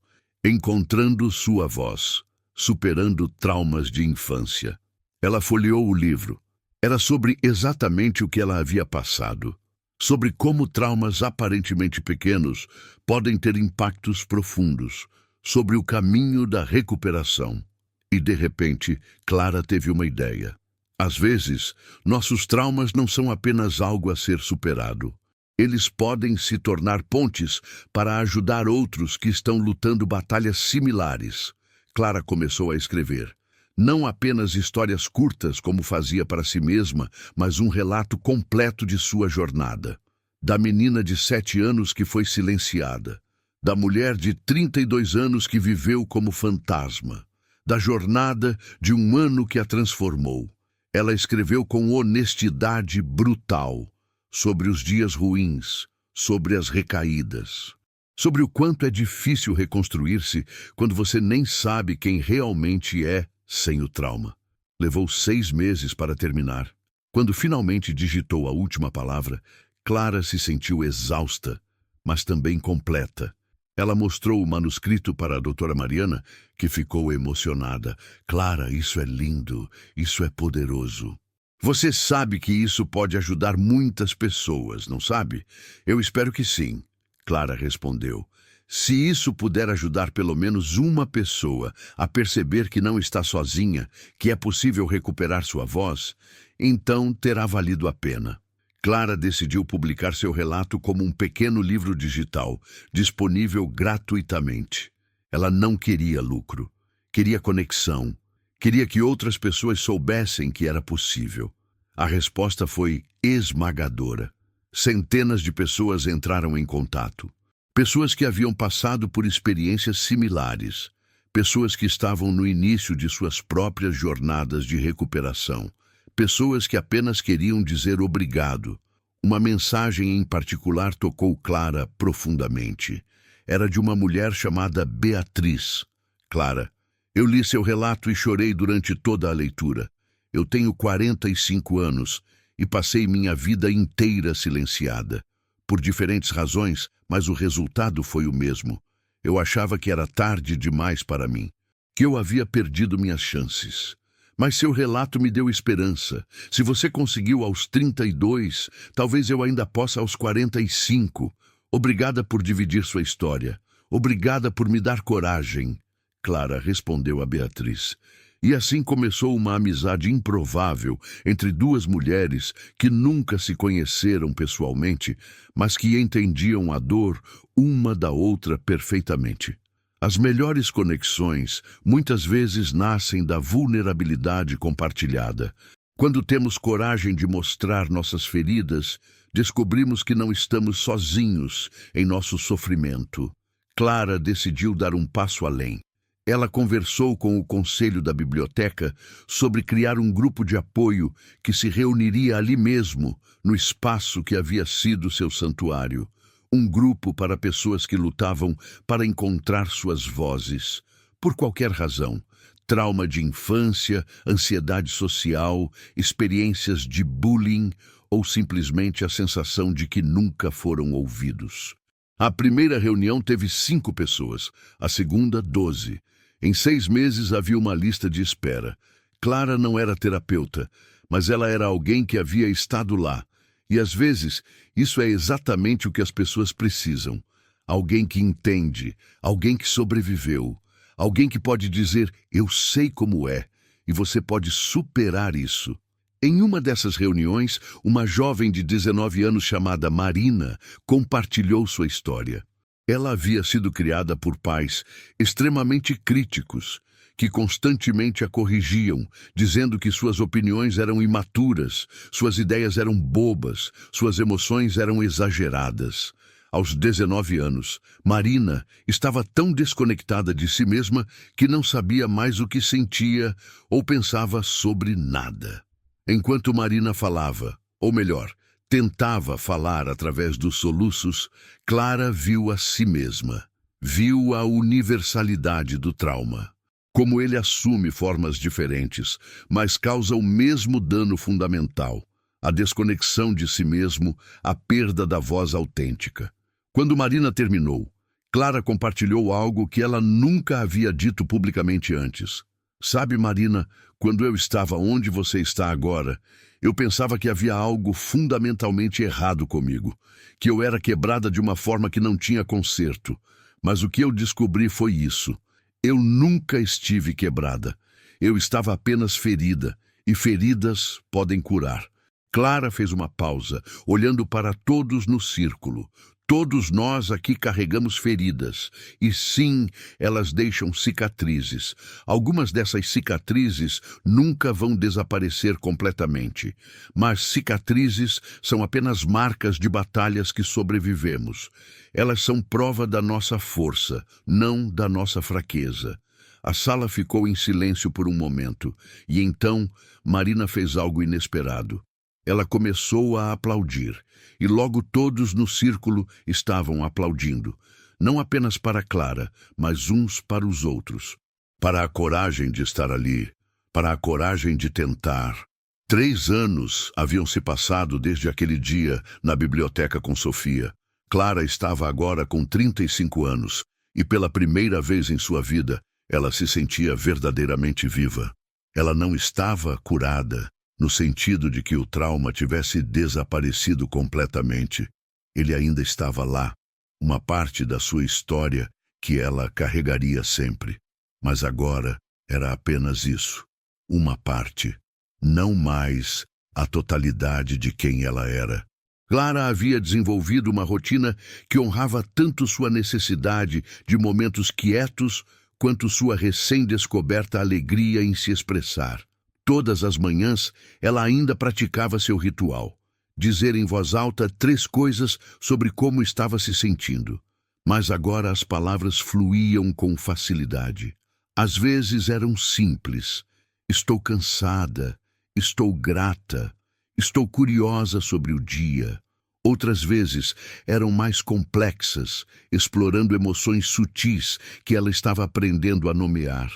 Encontrando sua voz, superando traumas de infância. Ela folheou o livro. Era sobre exatamente o que ela havia passado. Sobre como traumas aparentemente pequenos podem ter impactos profundos. Sobre o caminho da recuperação. E, de repente, Clara teve uma ideia. Às vezes, nossos traumas não são apenas algo a ser superado. Eles podem se tornar pontes para ajudar outros que estão lutando batalhas similares. Clara começou a escrever. Não apenas histórias curtas como fazia para si mesma, mas um relato completo de sua jornada. Da menina de 7 anos que foi silenciada. Da mulher de 32 anos que viveu como fantasma. Da jornada de um ano que a transformou. Ela escreveu com honestidade brutal sobre os dias ruins, sobre as recaídas, sobre o quanto é difícil reconstruir-se quando você nem sabe quem realmente é sem o trauma. Levou 6 meses para terminar. Quando finalmente digitou a última palavra, Clara se sentiu exausta, mas também completa. Ela mostrou o manuscrito para a doutora Mariana, que ficou emocionada. Clara, isso é lindo, isso é poderoso. Você sabe que isso pode ajudar muitas pessoas, não sabe? Eu espero que sim, Clara respondeu. Se isso puder ajudar pelo menos uma pessoa a perceber que não está sozinha, que é possível recuperar sua voz, então terá valido a pena. Clara decidiu publicar seu relato como um pequeno livro digital, disponível gratuitamente. Ela não queria lucro, queria conexão, queria que outras pessoas soubessem que era possível. A resposta foi esmagadora. Centenas de pessoas entraram em contato. Pessoas que haviam passado por experiências similares. Pessoas que estavam no início de suas próprias jornadas de recuperação. Pessoas que apenas queriam dizer obrigado. Uma mensagem em particular tocou Clara profundamente. Era de uma mulher chamada Beatriz. Clara, eu li seu relato e chorei durante toda a leitura. Eu tenho 45 anos e passei minha vida inteira silenciada. Por diferentes razões, mas o resultado foi o mesmo. Eu achava que era tarde demais para mim, que eu havia perdido minhas chances. Mas seu relato me deu esperança. Se você conseguiu aos 32, talvez eu ainda possa aos 45. Obrigada por dividir sua história. Obrigada por me dar coragem. Clara respondeu a Beatriz. E assim começou uma amizade improvável entre duas mulheres que nunca se conheceram pessoalmente, mas que entendiam a dor uma da outra perfeitamente. As melhores conexões muitas vezes nascem da vulnerabilidade compartilhada. Quando temos coragem de mostrar nossas feridas, descobrimos que não estamos sozinhos em nosso sofrimento. Clara decidiu dar um passo além. Ela conversou com o conselho da biblioteca sobre criar um grupo de apoio que se reuniria ali mesmo, no espaço que havia sido seu santuário. Um grupo para pessoas que lutavam para encontrar suas vozes, por qualquer razão. Trauma de infância, ansiedade social, experiências de bullying ou simplesmente a sensação de que nunca foram ouvidos. A primeira reunião teve 5 pessoas, a segunda 12. Em 6 meses havia uma lista de espera. Clara não era terapeuta, mas ela era alguém que havia estado lá. E às vezes, isso é exatamente o que as pessoas precisam. Alguém que entende, alguém que sobreviveu, alguém que pode dizer, eu sei como é, e você pode superar isso. Em uma dessas reuniões, uma jovem de 19 anos chamada Marina compartilhou sua história. Ela havia sido criada por pais extremamente críticos, que constantemente a corrigiam, dizendo que suas opiniões eram imaturas, suas ideias eram bobas, suas emoções eram exageradas. Aos 19 anos, Marina estava tão desconectada de si mesma que não sabia mais o que sentia ou pensava sobre nada. Enquanto Marina falava, ou melhor, tentava falar através dos soluços, Clara viu a si mesma. Viu a universalidade do trauma. Como ele assume formas diferentes, mas causa o mesmo dano fundamental: a desconexão de si mesmo, a perda da voz autêntica. Quando Marina terminou, Clara compartilhou algo que ela nunca havia dito publicamente antes. Sabe, Marina, quando eu estava onde você está agora, eu pensava que havia algo fundamentalmente errado comigo, que eu era quebrada de uma forma que não tinha conserto. Mas o que eu descobri foi isso. Eu nunca estive quebrada. Eu estava apenas ferida, e feridas podem curar. Clara fez uma pausa, olhando para todos no círculo. Todos nós aqui carregamos feridas, e sim, elas deixam cicatrizes. Algumas dessas cicatrizes nunca vão desaparecer completamente, mas cicatrizes são apenas marcas de batalhas que sobrevivemos. Elas são prova da nossa força, não da nossa fraqueza. A sala ficou em silêncio por um momento, e então Marina fez algo inesperado. Ela começou a aplaudir, e logo todos no círculo estavam aplaudindo, não apenas para Clara, mas uns para os outros. Para a coragem de estar ali, para a coragem de tentar. 3 anos haviam se passado desde aquele dia na biblioteca com Sofia. Clara estava agora com 35 anos, e pela primeira vez em sua vida, ela se sentia verdadeiramente viva. Ela não estava curada, no sentido de que o trauma tivesse desaparecido completamente. Ele ainda estava lá, uma parte da sua história que ela carregaria sempre. Mas agora era apenas isso, uma parte, não mais a totalidade de quem ela era. Clara havia desenvolvido uma rotina que honrava tanto sua necessidade de momentos quietos quanto sua recém-descoberta alegria em se expressar. Todas as manhãs, ela ainda praticava seu ritual, dizer em voz alta 3 coisas sobre como estava se sentindo. Mas agora as palavras fluíam com facilidade. Às vezes eram simples: estou cansada, estou grata, estou curiosa sobre o dia. Outras vezes eram mais complexas, explorando emoções sutis que ela estava aprendendo a nomear.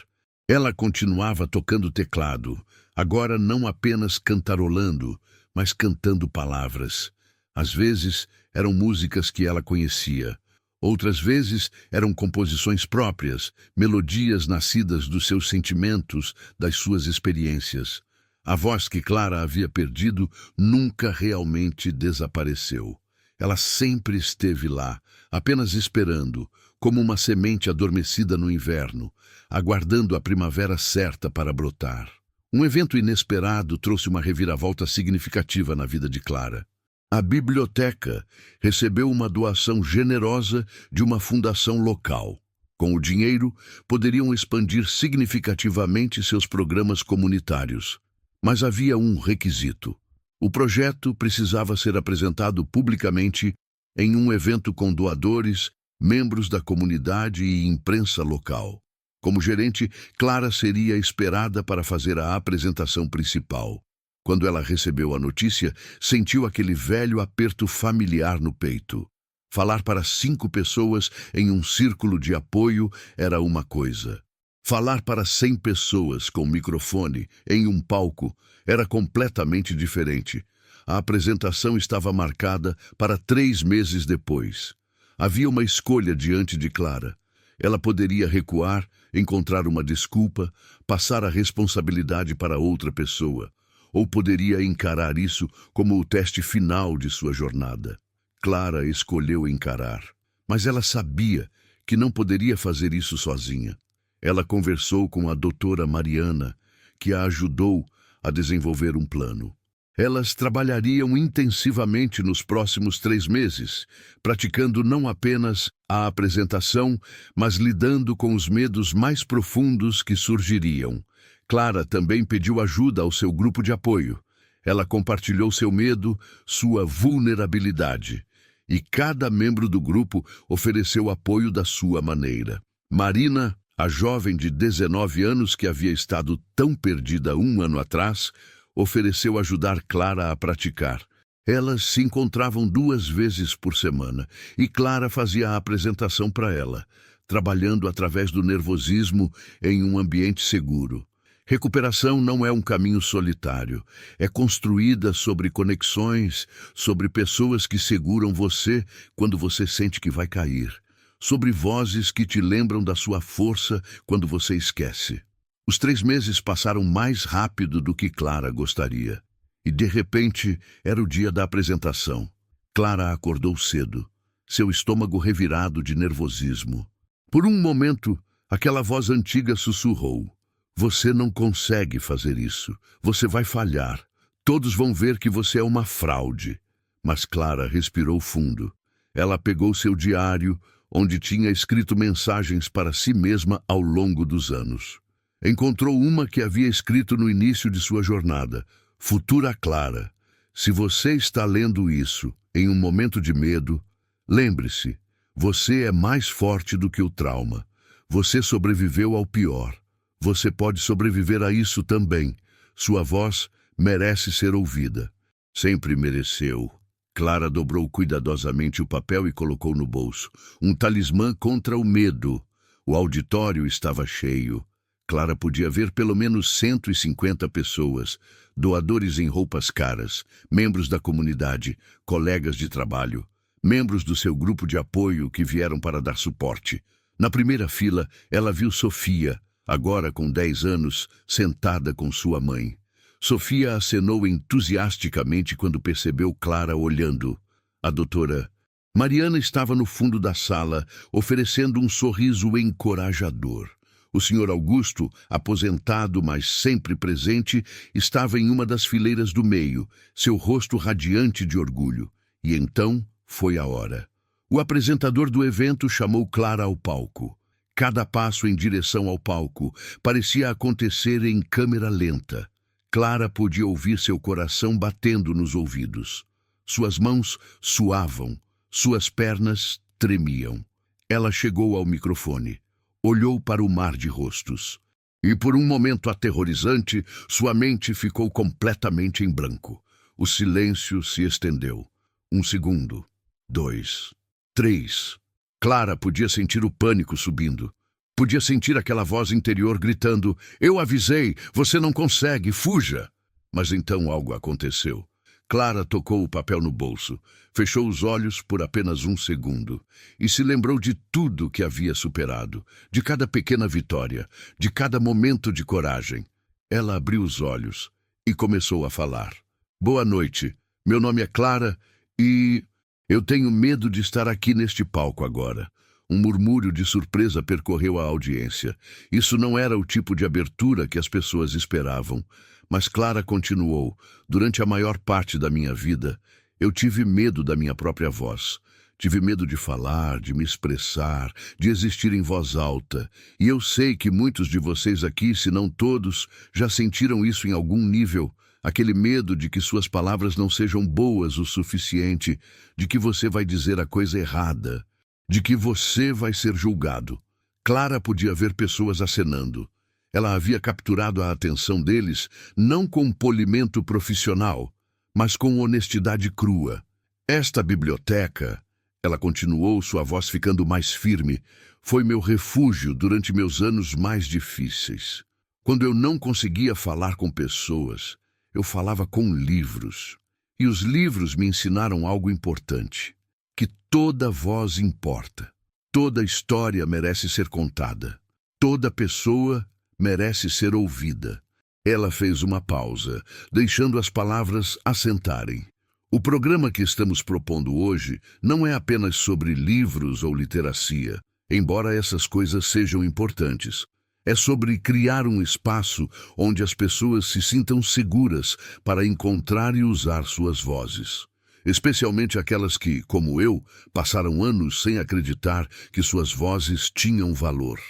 Ela continuava tocando teclado, agora não apenas cantarolando, mas cantando palavras. Às vezes eram músicas que ela conhecia. Outras vezes eram composições próprias, melodias nascidas dos seus sentimentos, das suas experiências. A voz que Clara havia perdido nunca realmente desapareceu. Ela sempre esteve lá, apenas esperando, como uma semente adormecida no inverno, aguardando a primavera certa para brotar. Um evento inesperado trouxe uma reviravolta significativa na vida de Clara. A biblioteca recebeu uma doação generosa de uma fundação local. Com o dinheiro, poderiam expandir significativamente seus programas comunitários. Mas havia um requisito. O projeto precisava ser apresentado publicamente em um evento com doadores, membros da comunidade e imprensa local. Como gerente, Clara seria esperada para fazer a apresentação principal. Quando ela recebeu a notícia, sentiu aquele velho aperto familiar no peito. Falar para 5 pessoas em um círculo de apoio era uma coisa. Falar para 100 pessoas com microfone em um palco era completamente diferente. A apresentação estava marcada para 3 meses depois. Havia uma escolha diante de Clara. Ela poderia recuar, encontrar uma desculpa, passar a responsabilidade para outra pessoa, ou poderia encarar isso como o teste final de sua jornada. Clara escolheu encarar, mas ela sabia que não poderia fazer isso sozinha. Ela conversou com a doutora Mariana, que a ajudou a desenvolver um plano. Elas trabalhariam intensivamente nos próximos 3 meses, praticando não apenas a apresentação, mas lidando com os medos mais profundos que surgiriam. Clara também pediu ajuda ao seu grupo de apoio. Ela compartilhou seu medo, sua vulnerabilidade, e cada membro do grupo ofereceu apoio da sua maneira. Marina, a jovem de 19 anos que havia estado tão perdida 1 ano atrás, ofereceu ajudar Clara a praticar. Elas se encontravam 2 vezes por semana e Clara fazia a apresentação para ela, trabalhando através do nervosismo em um ambiente seguro. Recuperação não é um caminho solitário, é construída sobre conexões, sobre pessoas que seguram você quando você sente que vai cair, sobre vozes que te lembram da sua força quando você esquece. Os 3 meses passaram mais rápido do que Clara gostaria. E, de repente, era o dia da apresentação. Clara acordou cedo, seu estômago revirado de nervosismo. Por um momento, aquela voz antiga sussurrou: "Você não consegue fazer isso. Você vai falhar. Todos vão ver que você é uma fraude." Mas Clara respirou fundo. Ela pegou seu diário, onde tinha escrito mensagens para si mesma ao longo dos anos. Encontrou uma que havia escrito no início de sua jornada: "Futura Clara, se você está lendo isso em um momento de medo, lembre-se, você é mais forte do que o trauma. Você sobreviveu ao pior. Você pode sobreviver a isso também. Sua voz merece ser ouvida." Sempre mereceu. Clara dobrou cuidadosamente o papel e colocou no bolso. Um talismã contra o medo. O auditório estava cheio. Clara podia ver pelo menos 150 pessoas, doadores em roupas caras, membros da comunidade, colegas de trabalho, membros do seu grupo de apoio que vieram para dar suporte. Na primeira fila, ela viu Sofia, agora com 10 anos, sentada com sua mãe. Sofia acenou entusiasticamente quando percebeu Clara olhando. A doutora Mariana estava no fundo da sala, oferecendo um sorriso encorajador. O Sr. Augusto, aposentado, mas sempre presente, estava em uma das fileiras do meio, seu rosto radiante de orgulho. E então foi a hora. O apresentador do evento chamou Clara ao palco. Cada passo em direção ao palco parecia acontecer em câmera lenta. Clara podia ouvir seu coração batendo nos ouvidos. Suas mãos suavam, suas pernas tremiam. Ela chegou ao microfone. Olhou para o mar de rostos. E por um momento aterrorizante, sua mente ficou completamente em branco. O silêncio se estendeu. 1 segundo. 2. 3. Clara podia sentir o pânico subindo. Podia sentir aquela voz interior gritando: "Eu avisei, você não consegue, fuja!" Mas então algo aconteceu. Clara tocou o papel no bolso, fechou os olhos por apenas 1 segundo e se lembrou de tudo que havia superado, de cada pequena vitória, de cada momento de coragem. Ela abriu os olhos e começou a falar. "Boa noite, meu nome é Clara e eu tenho medo de estar aqui neste palco agora." Um murmúrio de surpresa percorreu a audiência. Isso não era o tipo de abertura que as pessoas esperavam. Mas Clara continuou: "Durante a maior parte da minha vida, eu tive medo da minha própria voz. Tive medo de falar, de me expressar, de existir em voz alta. E eu sei que muitos de vocês aqui, se não todos, já sentiram isso em algum nível. Aquele medo de que suas palavras não sejam boas o suficiente, de que você vai dizer a coisa errada, de que você vai ser julgado." Clara podia ver pessoas acenando. Ela havia capturado a atenção deles não com polimento profissional, mas com honestidade crua. "Esta biblioteca", ela continuou, sua voz ficando mais firme, "foi meu refúgio durante meus anos mais difíceis. Quando eu não conseguia falar com pessoas, eu falava com livros. E os livros me ensinaram algo importante: que toda voz importa. Toda história merece ser contada. Toda pessoa merece ser ouvida." Ela fez uma pausa, deixando as palavras assentarem. O programa que estamos propondo hoje não é apenas sobre livros ou literacia, embora essas coisas sejam importantes. É sobre criar um espaço onde as pessoas se sintam seguras para encontrar e usar suas vozes. Especialmente aquelas que, como eu, passaram anos sem acreditar que suas vozes tinham valor.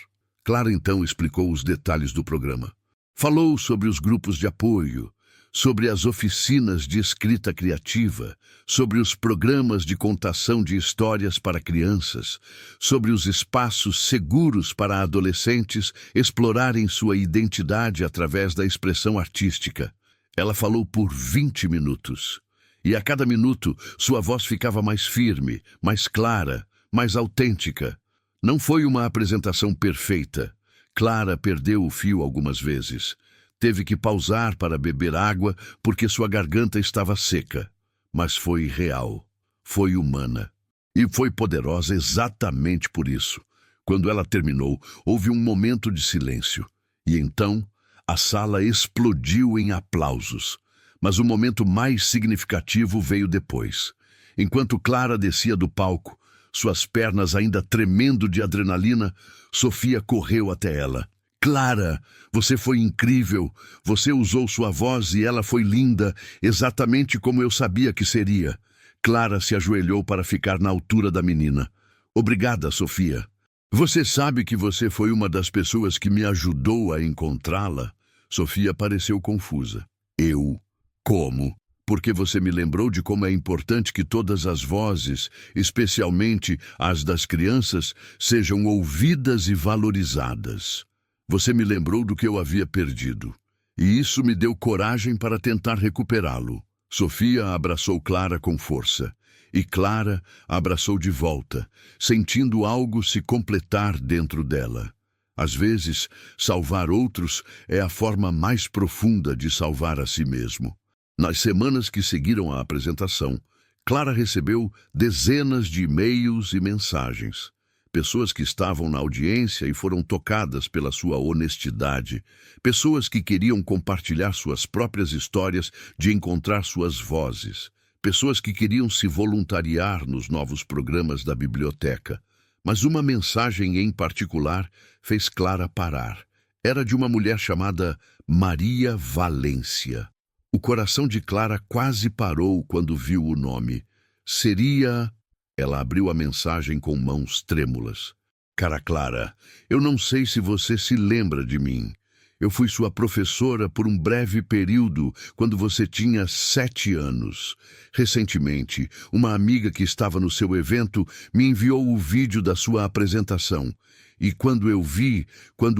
Clara então explicou os detalhes do programa. Falou sobre os grupos de apoio, sobre as oficinas de escrita criativa, sobre os programas de contação de histórias para crianças, sobre os espaços seguros para adolescentes explorarem sua identidade através da expressão artística. Ela falou por 20 minutos. E a cada minuto, sua voz ficava mais firme, mais clara, mais autêntica. Não foi uma apresentação perfeita. Clara perdeu o fio algumas vezes. Teve que pausar para beber água porque sua garganta estava seca. Mas foi real, foi humana. E foi poderosa exatamente por isso. Quando ela terminou, houve um momento de silêncio. E então, a sala explodiu em aplausos. Mas o momento mais significativo veio depois. Enquanto Clara descia do palco, suas pernas ainda tremendo de adrenalina, Sofia correu até ela. Clara, você foi incrível. Você usou sua voz e ela foi linda, exatamente como eu sabia que seria. Clara se ajoelhou para ficar na altura da menina. Obrigada, Sofia. Você sabe que você foi uma das pessoas que me ajudou a encontrá-la? Sofia pareceu confusa. Eu? Como? Porque você me lembrou de como é importante que todas as vozes, especialmente as das crianças, sejam ouvidas e valorizadas. Você me lembrou do que eu havia perdido. E isso me deu coragem para tentar recuperá-lo. Sofia abraçou Clara com força. E Clara abraçou de volta, sentindo algo se completar dentro dela. Às vezes, salvar outros é a forma mais profunda de salvar a si mesmo. Nas semanas que seguiram a apresentação, Clara recebeu dezenas de e-mails e mensagens. Pessoas que estavam na audiência e foram tocadas pela sua honestidade. Pessoas que queriam compartilhar suas próprias histórias de encontrar suas vozes. Pessoas que queriam se voluntariar nos novos programas da biblioteca. Mas uma mensagem em particular fez Clara parar. Era de uma mulher chamada Maria Valência. O coração de Clara quase parou quando viu o nome. Seria... Ela abriu a mensagem com mãos trêmulas. Cara Clara, eu não sei se você se lembra de mim. Eu fui sua professora por um breve período quando você tinha 7 anos. Recentemente, uma amiga que estava no seu evento me enviou o vídeo da sua apresentação. E quando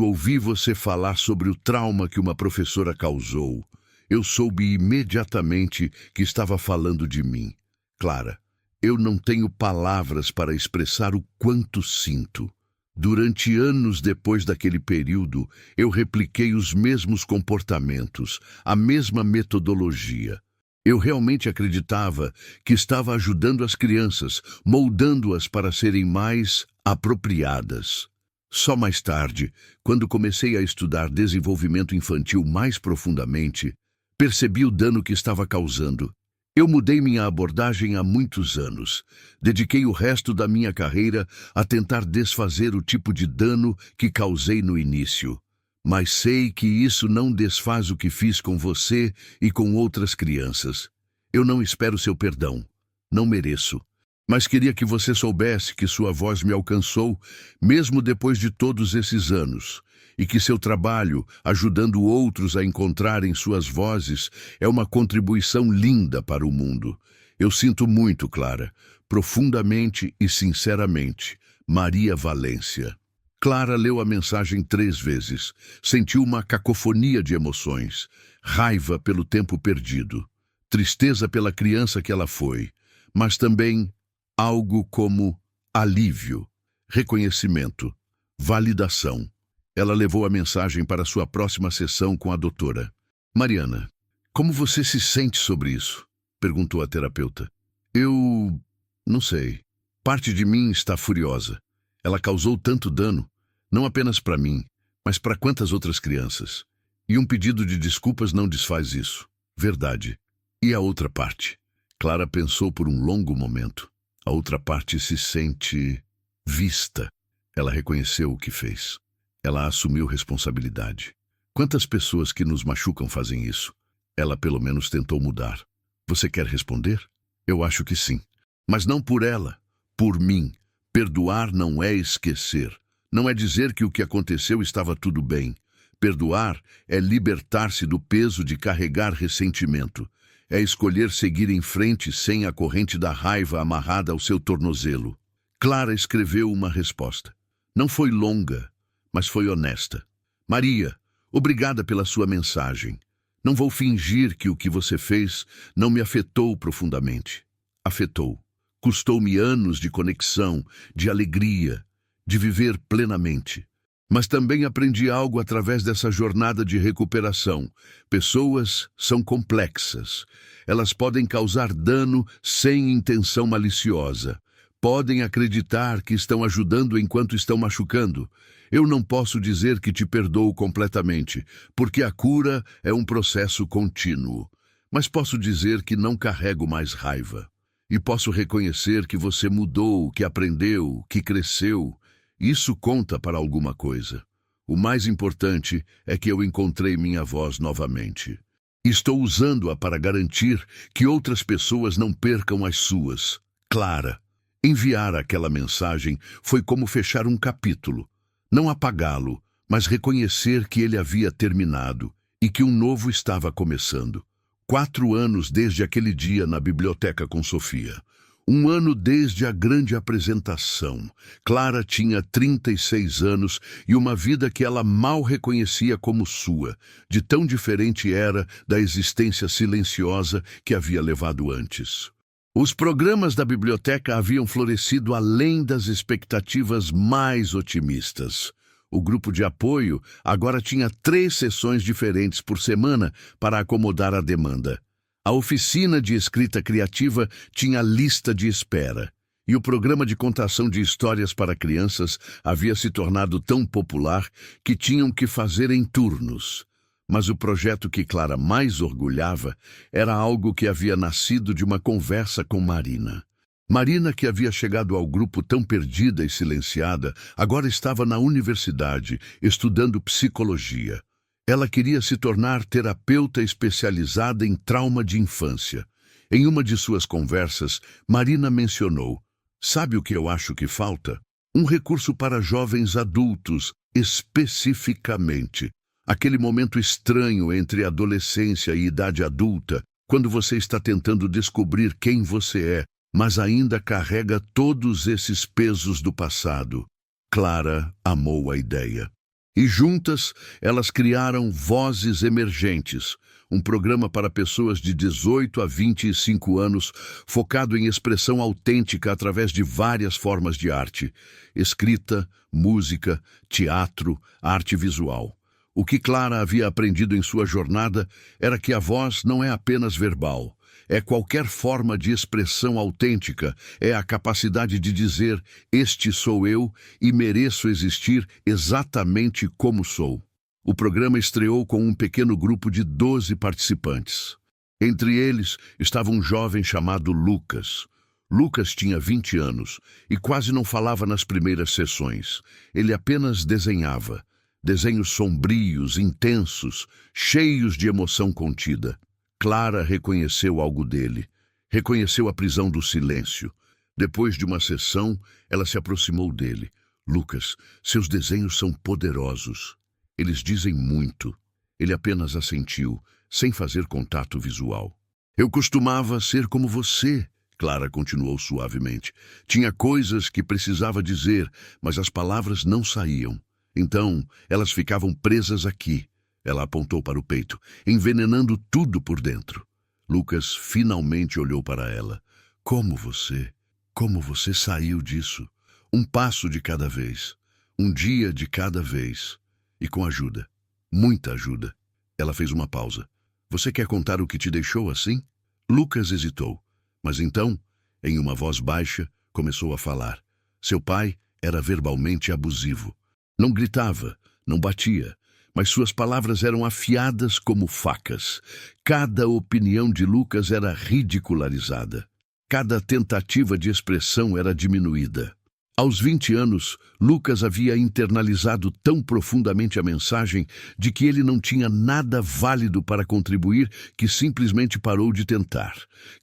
ouvi você falar sobre o trauma que uma professora causou, eu soube imediatamente que estava falando de mim. Clara, eu não tenho palavras para expressar o quanto sinto. Durante anos depois daquele período, eu repliquei os mesmos comportamentos, a mesma metodologia. Eu realmente acreditava que estava ajudando as crianças, moldando-as para serem mais apropriadas. Só mais tarde, quando comecei a estudar desenvolvimento infantil mais profundamente, percebi o dano que estava causando. Eu mudei minha abordagem há muitos anos. Dediquei o resto da minha carreira a tentar desfazer o tipo de dano que causei no início. Mas sei que isso não desfaz o que fiz com você e com outras crianças. Eu não espero seu perdão. Não mereço. Mas queria que você soubesse que sua voz me alcançou, mesmo depois de todos esses anos. E que seu trabalho, ajudando outros a encontrarem suas vozes, é uma contribuição linda para o mundo. Eu sinto muito, Clara, profundamente e sinceramente. Maria Valência. Clara leu a mensagem 3 vezes. Sentiu uma cacofonia de emoções. Raiva pelo tempo perdido. Tristeza pela criança que ela foi. Mas também algo como alívio, reconhecimento, validação. Ela levou a mensagem para sua próxima sessão com a doutora. Mariana, como você se sente sobre isso? Perguntou a terapeuta. Eu... não sei. Parte de mim está furiosa. Ela causou tanto dano, não apenas para mim, mas para quantas outras crianças. E um pedido de desculpas não desfaz isso. Verdade. E a outra parte? Clara pensou por um longo momento. A outra parte se sente vista. Ela reconheceu o que fez. Ela assumiu responsabilidade. Quantas pessoas que nos machucam fazem isso? Ela pelo menos tentou mudar. Você quer responder? Eu acho que sim. Mas não por ela, por mim. Perdoar não é esquecer. Não é dizer que o que aconteceu estava tudo bem. Perdoar é libertar-se do peso de carregar ressentimento. É escolher seguir em frente sem a corrente da raiva amarrada ao seu tornozelo. Clara escreveu uma resposta. Não foi longa, mas foi honesta. Maria, obrigada pela sua mensagem. Não vou fingir que o que você fez não me afetou profundamente. Afetou. Custou-me anos de conexão, de alegria, de viver plenamente. Mas também aprendi algo através dessa jornada de recuperação. Pessoas são complexas. Elas podem causar dano sem intenção maliciosa. Podem acreditar que estão ajudando enquanto estão machucando. Eu não posso dizer que te perdoo completamente, porque a cura é um processo contínuo. Mas posso dizer que não carrego mais raiva. E posso reconhecer que você mudou, que aprendeu, que cresceu. Isso conta para alguma coisa. O mais importante é que eu encontrei minha voz novamente. Estou usando-a para garantir que outras pessoas não percam as suas. Clara, enviar aquela mensagem foi como fechar um capítulo. Não apagá-lo, mas reconhecer que ele havia terminado e que um novo estava começando. 4 anos desde aquele dia na biblioteca com Sofia. 1 ano desde a grande apresentação. Clara tinha 36 anos e uma vida que ela mal reconhecia como sua, de tão diferente era da existência silenciosa que havia levado antes. Os programas da biblioteca haviam florescido além das expectativas mais otimistas. O grupo de apoio agora tinha 3 sessões diferentes por semana para acomodar a demanda. A oficina de escrita criativa tinha lista de espera, e o programa de contação de histórias para crianças havia se tornado tão popular que tinham que fazer em turnos. Mas o projeto que Clara mais orgulhava era algo que havia nascido de uma conversa com Marina. Marina, que havia chegado ao grupo tão perdida e silenciada, agora estava na universidade, estudando psicologia. Ela queria se tornar terapeuta especializada em trauma de infância. Em uma de suas conversas, Marina mencionou: "Sabe o que eu acho que falta? Um recurso para jovens adultos, especificamente. Aquele momento estranho entre adolescência e idade adulta, quando você está tentando descobrir quem você é, mas ainda carrega todos esses pesos do passado." Clara amou a ideia. E juntas, elas criaram Vozes Emergentes, um programa para pessoas de 18 a 25 anos, focado em expressão autêntica através de várias formas de arte: escrita, música, teatro, arte visual. O que Clara havia aprendido em sua jornada era que a voz não é apenas verbal. É qualquer forma de expressão autêntica, é a capacidade de dizer: "Este sou eu e mereço existir exatamente como sou." O programa estreou com um pequeno grupo de 12 participantes. Entre eles estava um jovem chamado Lucas. Lucas tinha 20 anos e quase não falava nas primeiras sessões. Ele apenas desenhava. Desenhos sombrios, intensos, cheios de emoção contida. Clara reconheceu algo dele. Reconheceu a prisão do silêncio. Depois de uma sessão, ela se aproximou dele. "Lucas, seus desenhos são poderosos. Eles dizem muito." Ele apenas assentiu, sem fazer contato visual. "Eu costumava ser como você," Clara continuou suavemente. "Tinha coisas que precisava dizer, mas as palavras não saíam. Então, elas ficavam presas aqui." Ela apontou para o peito, envenenando tudo por dentro. Lucas finalmente olhou para ela. Como você saiu disso? Um passo de cada vez. Um dia de cada vez. E com ajuda. Muita ajuda." Ela fez uma pausa. "Você quer contar o que te deixou assim?" Lucas hesitou. Mas então, em uma voz baixa, começou a falar. Seu pai era verbalmente abusivo. Não gritava, não batia, mas suas palavras eram afiadas como facas. Cada opinião de Lucas era ridicularizada. Cada tentativa de expressão era diminuída. Aos 20 anos, Lucas havia internalizado tão profundamente a mensagem de que ele não tinha nada válido para contribuir que simplesmente parou de tentar.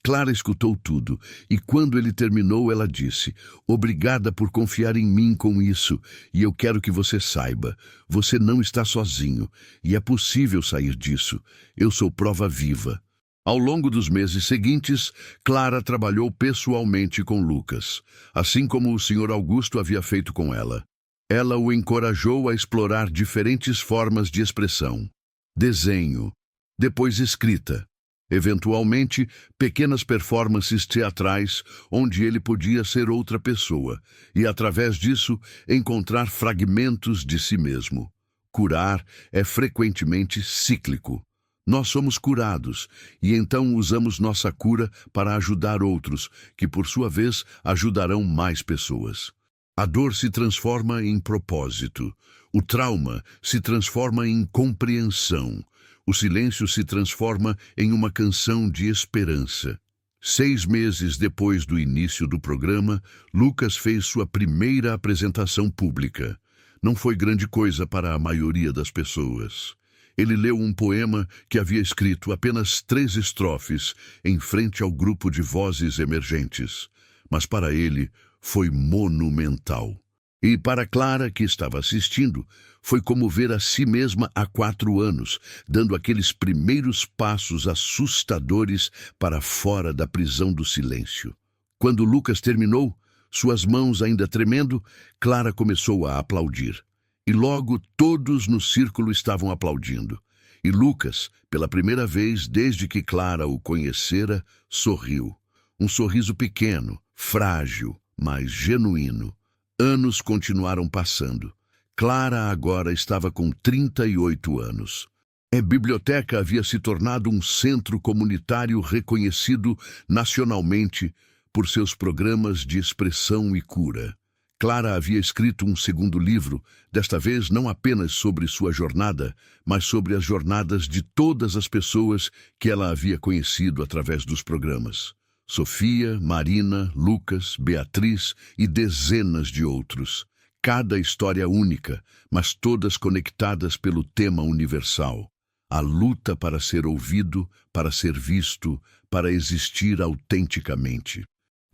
Clara escutou tudo, e quando ele terminou, ela disse: "Obrigada por confiar em mim com isso, e eu quero que você saiba, você não está sozinho, e é possível sair disso. Eu sou prova viva." Ao longo dos meses seguintes, Clara trabalhou pessoalmente com Lucas, assim como o Sr. Augusto havia feito com ela. Ela o encorajou a explorar diferentes formas de expressão: desenho, depois escrita, eventualmente pequenas performances teatrais onde ele podia ser outra pessoa e, através disso, encontrar fragmentos de si mesmo. Curar é frequentemente cíclico. Nós somos curados, e então usamos nossa cura para ajudar outros, que por sua vez ajudarão mais pessoas. A dor se transforma em propósito, o trauma se transforma em compreensão, o silêncio se transforma em uma canção de esperança. 6 meses depois do início do programa, Lucas fez sua primeira apresentação pública. Não foi grande coisa para a maioria das pessoas. Ele leu um poema que havia escrito apenas 3 estrofes em frente ao grupo de vozes emergentes. Mas para ele foi monumental. E para Clara, que estava assistindo, foi como ver a si mesma há 4 anos, dando aqueles primeiros passos assustadores para fora da prisão do silêncio. Quando Lucas terminou, suas mãos ainda tremendo, Clara começou a aplaudir. E logo todos no círculo estavam aplaudindo. E Lucas, pela primeira vez desde que Clara o conhecera, sorriu. Um sorriso pequeno, frágil, mas genuíno. Anos continuaram passando. Clara agora estava com 38 anos. A biblioteca havia se tornado um centro comunitário reconhecido nacionalmente por seus programas de expressão e cura. Clara havia escrito um segundo livro, desta vez não apenas sobre sua jornada, mas sobre as jornadas de todas as pessoas que ela havia conhecido através dos programas. Sofia, Marina, Lucas, Beatriz e dezenas de outros. Cada história única, mas todas conectadas pelo tema universal. A luta para ser ouvido, para ser visto, para existir autenticamente.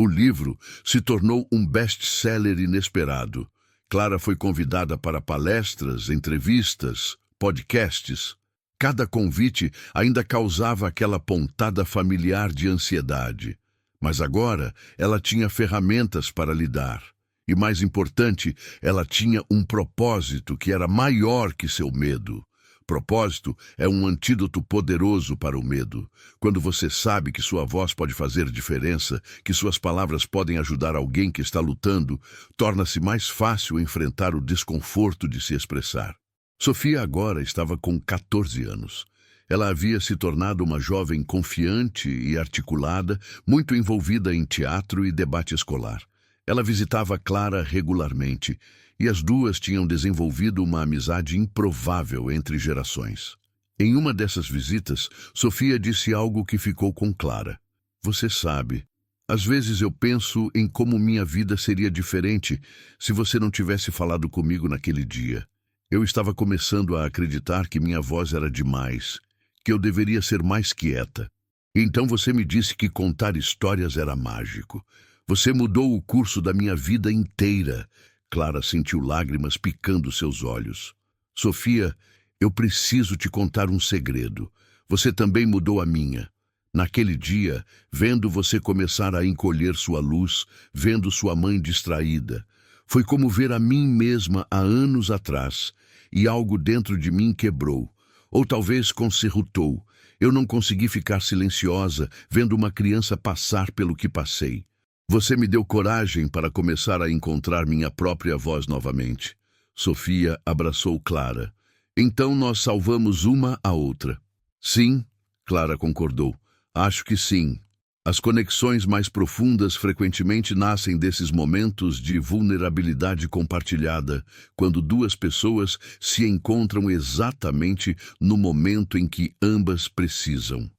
O livro se tornou um best-seller inesperado. Clara foi convidada para palestras, entrevistas, podcasts. Cada convite ainda causava aquela pontada familiar de ansiedade. Mas agora ela tinha ferramentas para lidar. E mais importante, ela tinha um propósito que era maior que seu medo. Propósito é um antídoto poderoso para o medo. Quando você sabe que sua voz pode fazer diferença, que suas palavras podem ajudar alguém que está lutando, torna-se mais fácil enfrentar o desconforto de se expressar. Sofia agora estava com 14 anos. Ela havia se tornado uma jovem confiante e articulada, muito envolvida em teatro e debate escolar. Ela visitava Clara regularmente, e as duas tinham desenvolvido uma amizade improvável entre gerações. Em uma dessas visitas, Sofia disse algo que ficou com Clara. "Você sabe, às vezes eu penso em como minha vida seria diferente se você não tivesse falado comigo naquele dia. Eu estava começando a acreditar que minha voz era demais, que eu deveria ser mais quieta. Então você me disse que contar histórias era mágico. Você mudou o curso da minha vida inteira." Clara sentiu lágrimas picando seus olhos. "Sofia, eu preciso te contar um segredo. Você também mudou a minha. Naquele dia, vendo você começar a encolher sua luz, vendo sua mãe distraída, foi como ver a mim mesma há anos atrás, e algo dentro de mim quebrou, ou talvez concerrutou. Eu não consegui ficar silenciosa, vendo uma criança passar pelo que passei. Você me deu coragem para começar a encontrar minha própria voz novamente." Sofia abraçou Clara. "Então nós salvamos uma a outra." "Sim," Clara concordou. "Acho que sim. As conexões mais profundas frequentemente nascem desses momentos de vulnerabilidade compartilhada, quando duas pessoas se encontram exatamente no momento em que ambas precisam."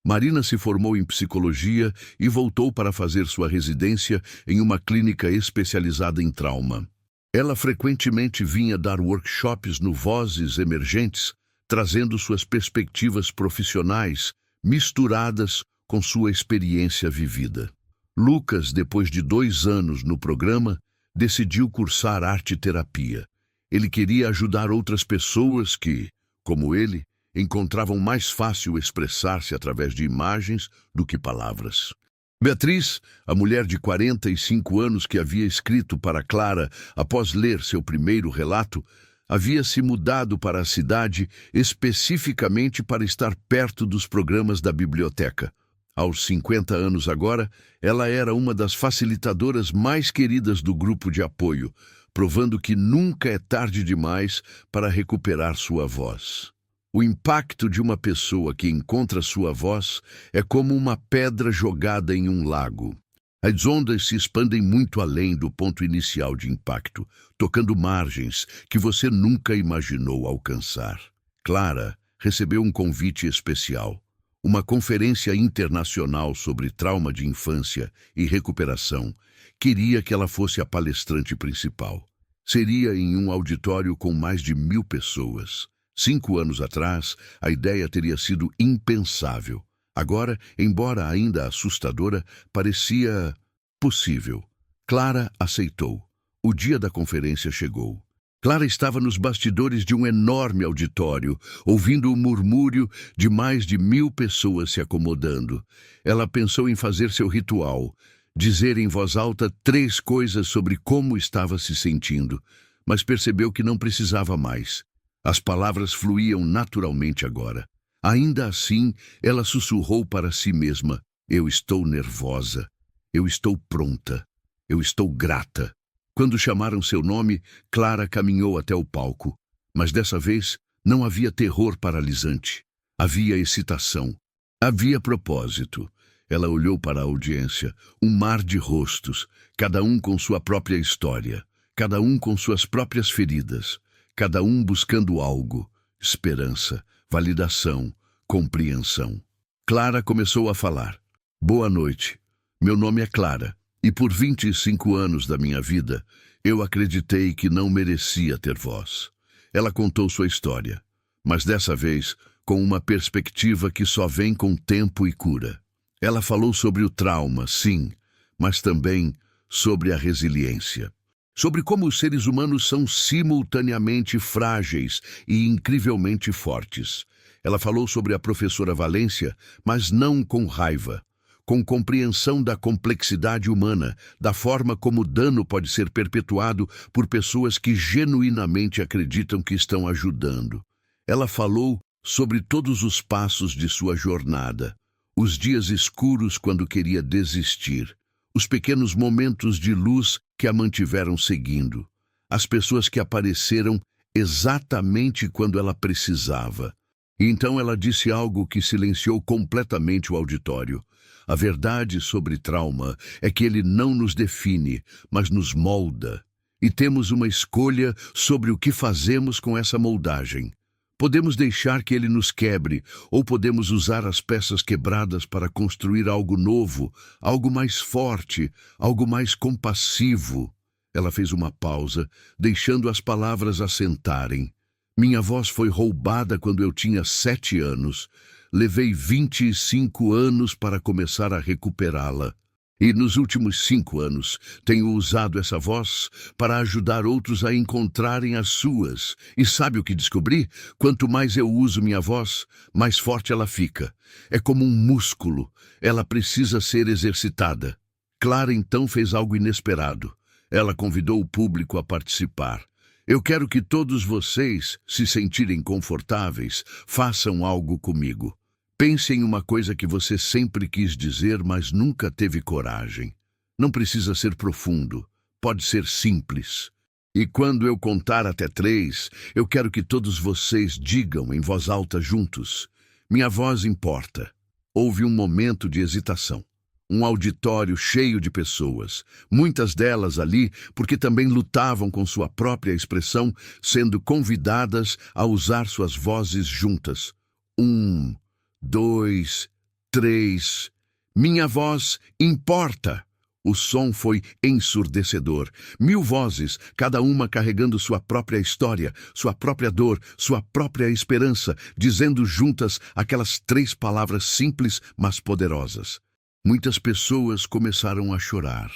Marina se formou em psicologia e voltou para fazer sua residência em uma clínica especializada em trauma. Ela frequentemente vinha dar workshops no Vozes Emergentes, trazendo suas perspectivas profissionais misturadas com sua experiência vivida. Lucas, depois de 2 anos no programa, decidiu cursar arte-terapia. Ele queria ajudar outras pessoas que, como ele, encontravam mais fácil expressar-se através de imagens do que palavras. Beatriz, a mulher de 45 anos que havia escrito para Clara após ler seu primeiro relato, havia se mudado para a cidade especificamente para estar perto dos programas da biblioteca. Aos 50 anos agora, ela era uma das facilitadoras mais queridas do grupo de apoio, provando que nunca é tarde demais para recuperar sua voz. O impacto de uma pessoa que encontra sua voz é como uma pedra jogada em um lago. As ondas se expandem muito além do ponto inicial de impacto, tocando margens que você nunca imaginou alcançar. Clara recebeu um convite especial. Uma conferência internacional sobre trauma de infância e recuperação. Queria que ela fosse a palestrante principal. Seria em um auditório com mais de 1000 pessoas. 5 anos atrás, a ideia teria sido impensável. Agora, embora ainda assustadora, parecia possível. Clara aceitou. O dia da conferência chegou. Clara estava nos bastidores de um enorme auditório, ouvindo o murmúrio de mais de 1000 pessoas se acomodando. Ela pensou em fazer seu ritual, dizer em voz alta 3 coisas sobre como estava se sentindo, mas percebeu que não precisava mais. As palavras fluíam naturalmente agora. Ainda assim, ela sussurrou para si mesma: eu estou nervosa, eu estou pronta, eu estou grata. Quando chamaram seu nome, Clara caminhou até o palco. Mas dessa vez, não havia terror paralisante. Havia excitação. Havia propósito. Ela olhou para a audiência, um mar de rostos, cada um com sua própria história, cada um com suas próprias feridas, cada um buscando algo: esperança, validação, compreensão. Clara começou a falar. Boa noite. Meu nome é Clara, e por 25 anos da minha vida, eu acreditei que não merecia ter voz. Ela contou sua história, mas dessa vez com uma perspectiva que só vem com tempo e cura. Ela falou sobre o trauma, sim, mas também sobre a resiliência. Sobre como os seres humanos são simultaneamente frágeis e incrivelmente fortes. Ela falou sobre a professora Valência, mas não com raiva, com compreensão da complexidade humana, da forma como o dano pode ser perpetuado por pessoas que genuinamente acreditam que estão ajudando. Ela falou sobre todos os passos de sua jornada, os dias escuros quando queria desistir, os pequenos momentos de luz que a mantiveram seguindo, as pessoas que apareceram exatamente quando ela precisava. E então ela disse algo que silenciou completamente o auditório. A verdade sobre trauma é que ele não nos define, mas nos molda. E temos uma escolha sobre o que fazemos com essa moldagem. Podemos deixar que ele nos quebre, ou podemos usar as peças quebradas para construir algo novo, algo mais forte, algo mais compassivo. Ela fez uma pausa, deixando as palavras assentarem. Minha voz foi roubada quando eu tinha 7 anos. Levei 25 anos para começar a recuperá-la. E nos últimos 5 anos, tenho usado essa voz para ajudar outros a encontrarem as suas. E sabe o que descobri? Quanto mais eu uso minha voz, mais forte ela fica. É como um músculo. Ela precisa ser exercitada. Clara então fez algo inesperado. Ela convidou o público a participar. Eu quero que todos vocês, se sentirem confortáveis, façam algo comigo. Pense em uma coisa que você sempre quis dizer, mas nunca teve coragem. Não precisa ser profundo, pode ser simples. E quando eu contar até 3, eu quero que todos vocês digam em voz alta juntos: minha voz importa. Houve um momento de hesitação. Um auditório cheio de pessoas, muitas delas ali porque também lutavam com sua própria expressão, sendo convidadas a usar suas vozes juntas. 1, 2, 3. Minha voz importa. O som foi ensurdecedor. 1000 vozes, cada uma carregando sua própria história, sua própria dor, sua própria esperança, dizendo juntas aquelas 3 palavras simples, mas poderosas. Muitas pessoas começaram a chorar,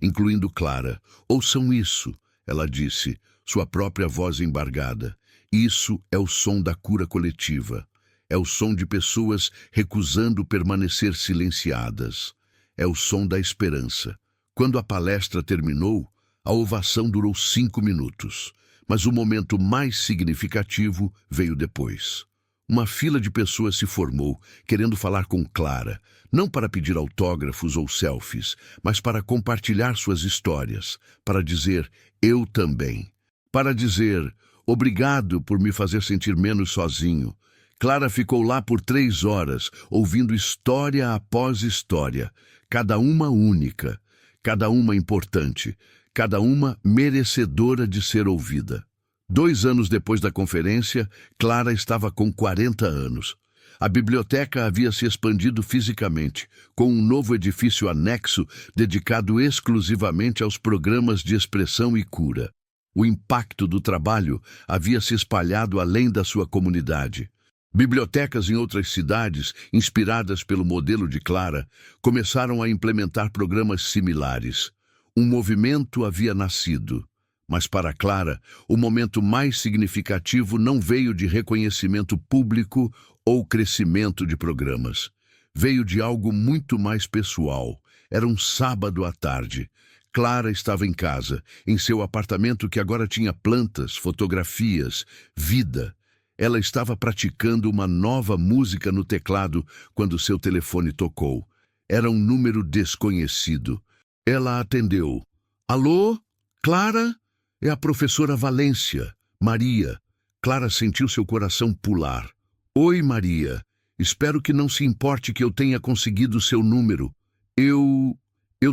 incluindo Clara. Ouçam isso, ela disse, sua própria voz embargada. Isso é o som da cura coletiva. É o som de pessoas recusando permanecer silenciadas. É o som da esperança. Quando a palestra terminou, a ovação durou 5 minutos. Mas o momento mais significativo veio depois. Uma fila de pessoas se formou, querendo falar com Clara, não para pedir autógrafos ou selfies, mas para compartilhar suas histórias, para dizer, eu também. Para dizer, obrigado por me fazer sentir menos sozinho. Clara ficou lá por 3 horas, ouvindo história após história, cada uma única, cada uma importante, cada uma merecedora de ser ouvida. 2 anos depois da conferência, Clara estava com 40 anos. A biblioteca havia se expandido fisicamente, com um novo edifício anexo dedicado exclusivamente aos programas de expressão e cura. O impacto do trabalho havia se espalhado além da sua comunidade. Bibliotecas em outras cidades, inspiradas pelo modelo de Clara, começaram a implementar programas similares. Um movimento havia nascido. Mas para Clara, o momento mais significativo não veio de reconhecimento público ou crescimento de programas. Veio de algo muito mais pessoal. Era um sábado à tarde. Clara estava em casa, em seu apartamento que agora tinha plantas, fotografias, vida. Ela estava praticando uma nova música no teclado quando seu telefone tocou. Era um número desconhecido. Ela atendeu. Alô? Clara? É a professora Valência. Maria. Clara sentiu seu coração pular. Oi, Maria. Espero que não se importe que eu tenha conseguido seu número. Eu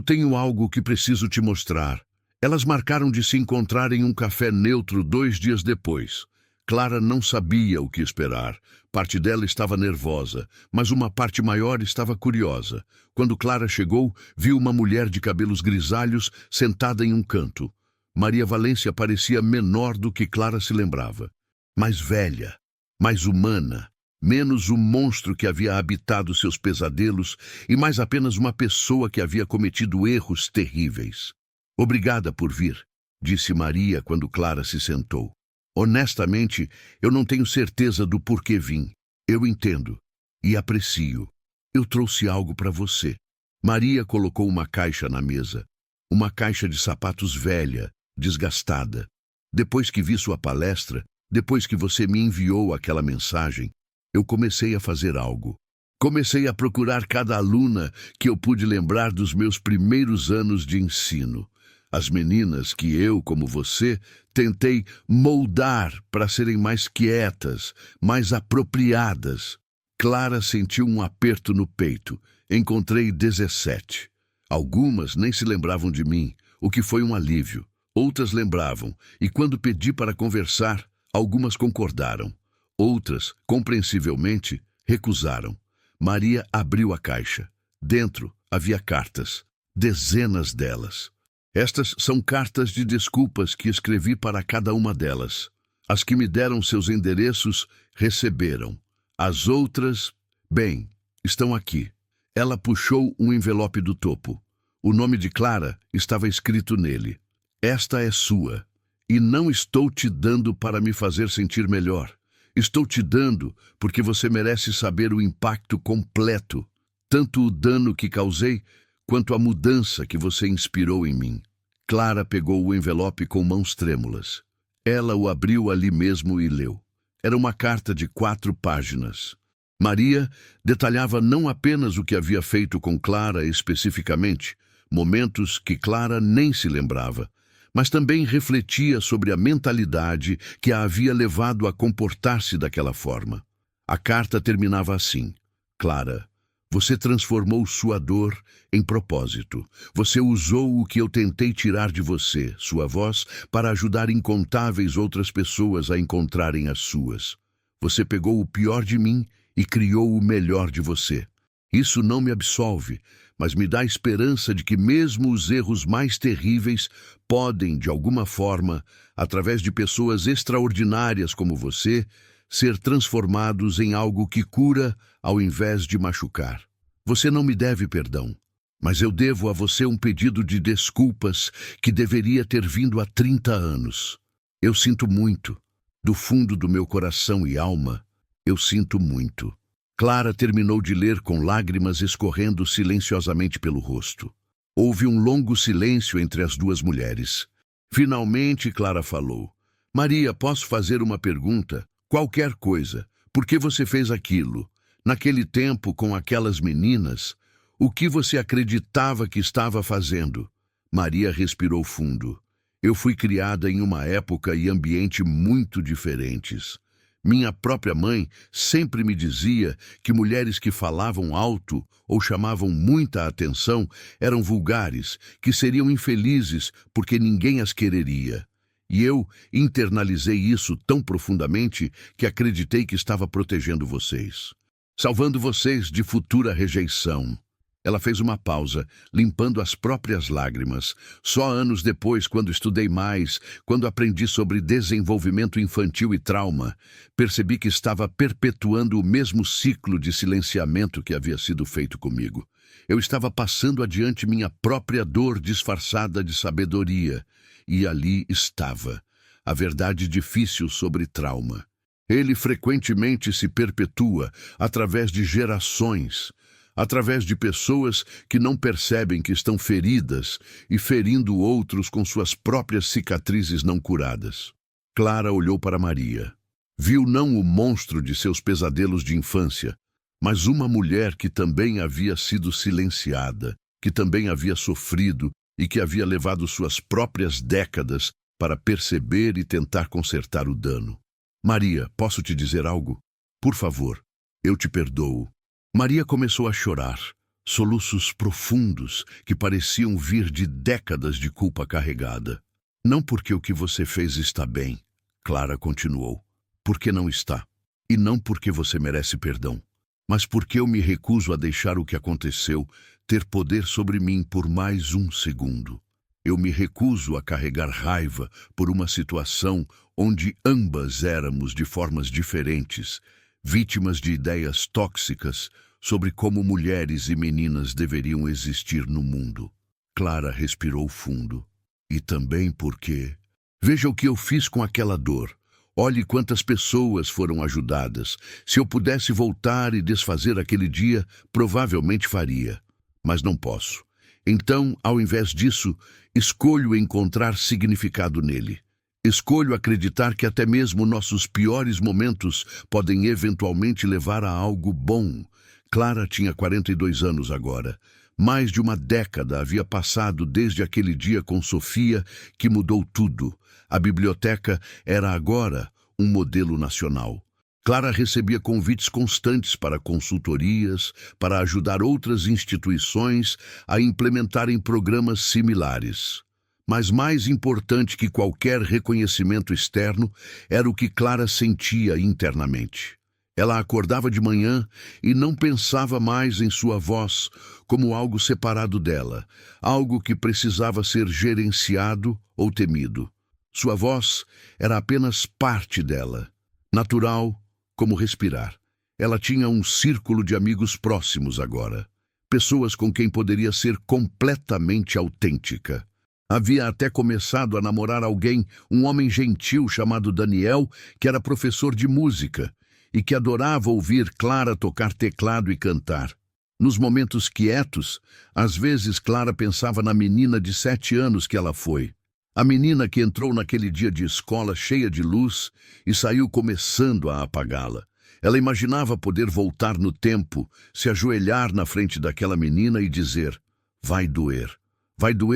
tenho algo que preciso te mostrar. Elas marcaram de se encontrar em um café neutro 2 dias depois. Clara não sabia o que esperar. Parte dela estava nervosa, mas uma parte maior estava curiosa. Quando Clara chegou, viu uma mulher de cabelos grisalhos sentada em um canto. Maria Valência parecia menor do que Clara se lembrava. Mais velha, mais humana, menos o monstro que havia habitado seus pesadelos e mais apenas uma pessoa que havia cometido erros terríveis. Obrigada por vir, disse Maria quando Clara se sentou. Honestamente, eu não tenho certeza do porquê vim. Eu entendo e aprecio. Eu trouxe algo para você. Maria colocou uma caixa na mesa. Uma caixa de sapatos velha, desgastada. Depois que vi sua palestra, depois que você me enviou aquela mensagem, eu comecei a fazer algo. Comecei a procurar cada aluna que eu pude lembrar dos meus primeiros anos de ensino. As meninas que eu, como você, tentei moldar para serem mais quietas, mais apropriadas. Clara sentiu um aperto no peito. Encontrei 17. Algumas nem se lembravam de mim, o que foi um alívio. Outras lembravam, e quando pedi para conversar, algumas concordaram. Outras, compreensivelmente, recusaram. Maria abriu a caixa. Dentro havia cartas, dezenas delas. Estas são cartas de desculpas que escrevi para cada uma delas. As que me deram seus endereços receberam. As outras, bem, estão aqui. Ela puxou um envelope do topo. O nome de Clara estava escrito nele. Esta é sua, e não estou te dando para me fazer sentir melhor. Estou te dando porque você merece saber o impacto completo, tanto o dano que causei, quanto a mudança que você inspirou em mim. Clara pegou o envelope com mãos trêmulas. Ela o abriu ali mesmo e leu. Era uma carta de 4 páginas. Maria detalhava não apenas o que havia feito com Clara especificamente, momentos que Clara nem se lembrava, mas também refletia sobre a mentalidade que a havia levado a comportar-se daquela forma. A carta terminava assim: Clara, você transformou sua dor em propósito. Você usou o que eu tentei tirar de você, sua voz, para ajudar incontáveis outras pessoas a encontrarem as suas. Você pegou o pior de mim e criou o melhor de você. Isso não me absolve, mas me dá a esperança de que mesmo os erros mais terríveis podem, de alguma forma, através de pessoas extraordinárias como você, ser transformados em algo que cura ao invés de machucar. Você não me deve perdão, mas eu devo a você um pedido de desculpas que deveria ter vindo há 30 anos. Eu sinto muito. Do fundo do meu coração e alma, eu sinto muito. Clara terminou de ler com lágrimas escorrendo silenciosamente pelo rosto. Houve um longo silêncio entre as duas mulheres. Finalmente, Clara falou. Maria, posso fazer uma pergunta? Qualquer coisa. Por que você fez aquilo? Naquele tempo, com aquelas meninas, o que você acreditava que estava fazendo? Maria respirou fundo. Eu fui criada em uma época e ambiente muito diferentes. Minha própria mãe sempre me dizia que mulheres que falavam alto ou chamavam muita atenção eram vulgares, que seriam infelizes porque ninguém as quereria. E eu internalizei isso tão profundamente que acreditei que estava protegendo vocês, salvando vocês de futura rejeição. Ela fez uma pausa, limpando as próprias lágrimas. Só anos depois, quando estudei mais, quando aprendi sobre desenvolvimento infantil e trauma, percebi que estava perpetuando o mesmo ciclo de silenciamento que havia sido feito comigo. Eu estava passando adiante minha própria dor disfarçada de sabedoria. E ali estava, a verdade difícil sobre trauma. Ele frequentemente se perpetua através de gerações, através de pessoas que não percebem que estão feridas e ferindo outros com suas próprias cicatrizes não curadas. Clara olhou para Maria. Viu não o monstro de seus pesadelos de infância, mas uma mulher que também havia sido silenciada, que também havia sofrido e que havia levado suas próprias décadas para perceber e tentar consertar o dano. Maria, posso te dizer algo? Por favor, eu te perdoo. Maria começou a chorar, soluços profundos que pareciam vir de décadas de culpa carregada. Não porque o que você fez está bem, Clara continuou, porque não está. E não porque você merece perdão, mas porque eu me recuso a deixar o que aconteceu ter poder sobre mim por mais um segundo. Eu me recuso a carregar raiva por uma situação onde ambas éramos de formas diferentes, vítimas de ideias tóxicas sobre como mulheres e meninas deveriam existir no mundo. Clara respirou fundo. E também porque... Veja o que eu fiz com aquela dor. Olhe quantas pessoas foram ajudadas. Se eu pudesse voltar e desfazer aquele dia, provavelmente faria. Mas não posso. Então, ao invés disso, escolho encontrar significado nele. Escolho acreditar que até mesmo nossos piores momentos podem eventualmente levar a algo bom. Clara tinha 42 anos agora. Mais de uma década havia passado desde aquele dia com Sofia que mudou tudo. A biblioteca era agora um modelo nacional. Clara recebia convites constantes para consultorias, para ajudar outras instituições a implementarem programas similares. Mas mais importante que qualquer reconhecimento externo era o que Clara sentia internamente. Ela acordava de manhã e não pensava mais em sua voz como algo separado dela, algo que precisava ser gerenciado ou temido. Sua voz era apenas parte dela, natural como respirar. Ela tinha um círculo de amigos próximos agora, pessoas com quem poderia ser completamente autêntica. Havia até começado a namorar alguém, um homem gentil chamado Daniel, que era professor de música e que adorava ouvir Clara tocar teclado e cantar. Nos momentos quietos, às vezes Clara pensava na menina de 7 anos que ela foi. A menina que entrou naquele dia de escola cheia de luz e saiu começando a apagá-la. Ela imaginava poder voltar no tempo, se ajoelhar na frente daquela menina e dizer: vai doer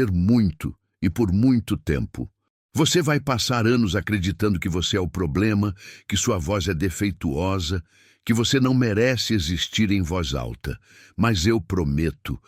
muito e por muito tempo. Você vai passar anos acreditando que você é o problema, que sua voz é defeituosa, que você não merece existir em voz alta. Mas eu prometo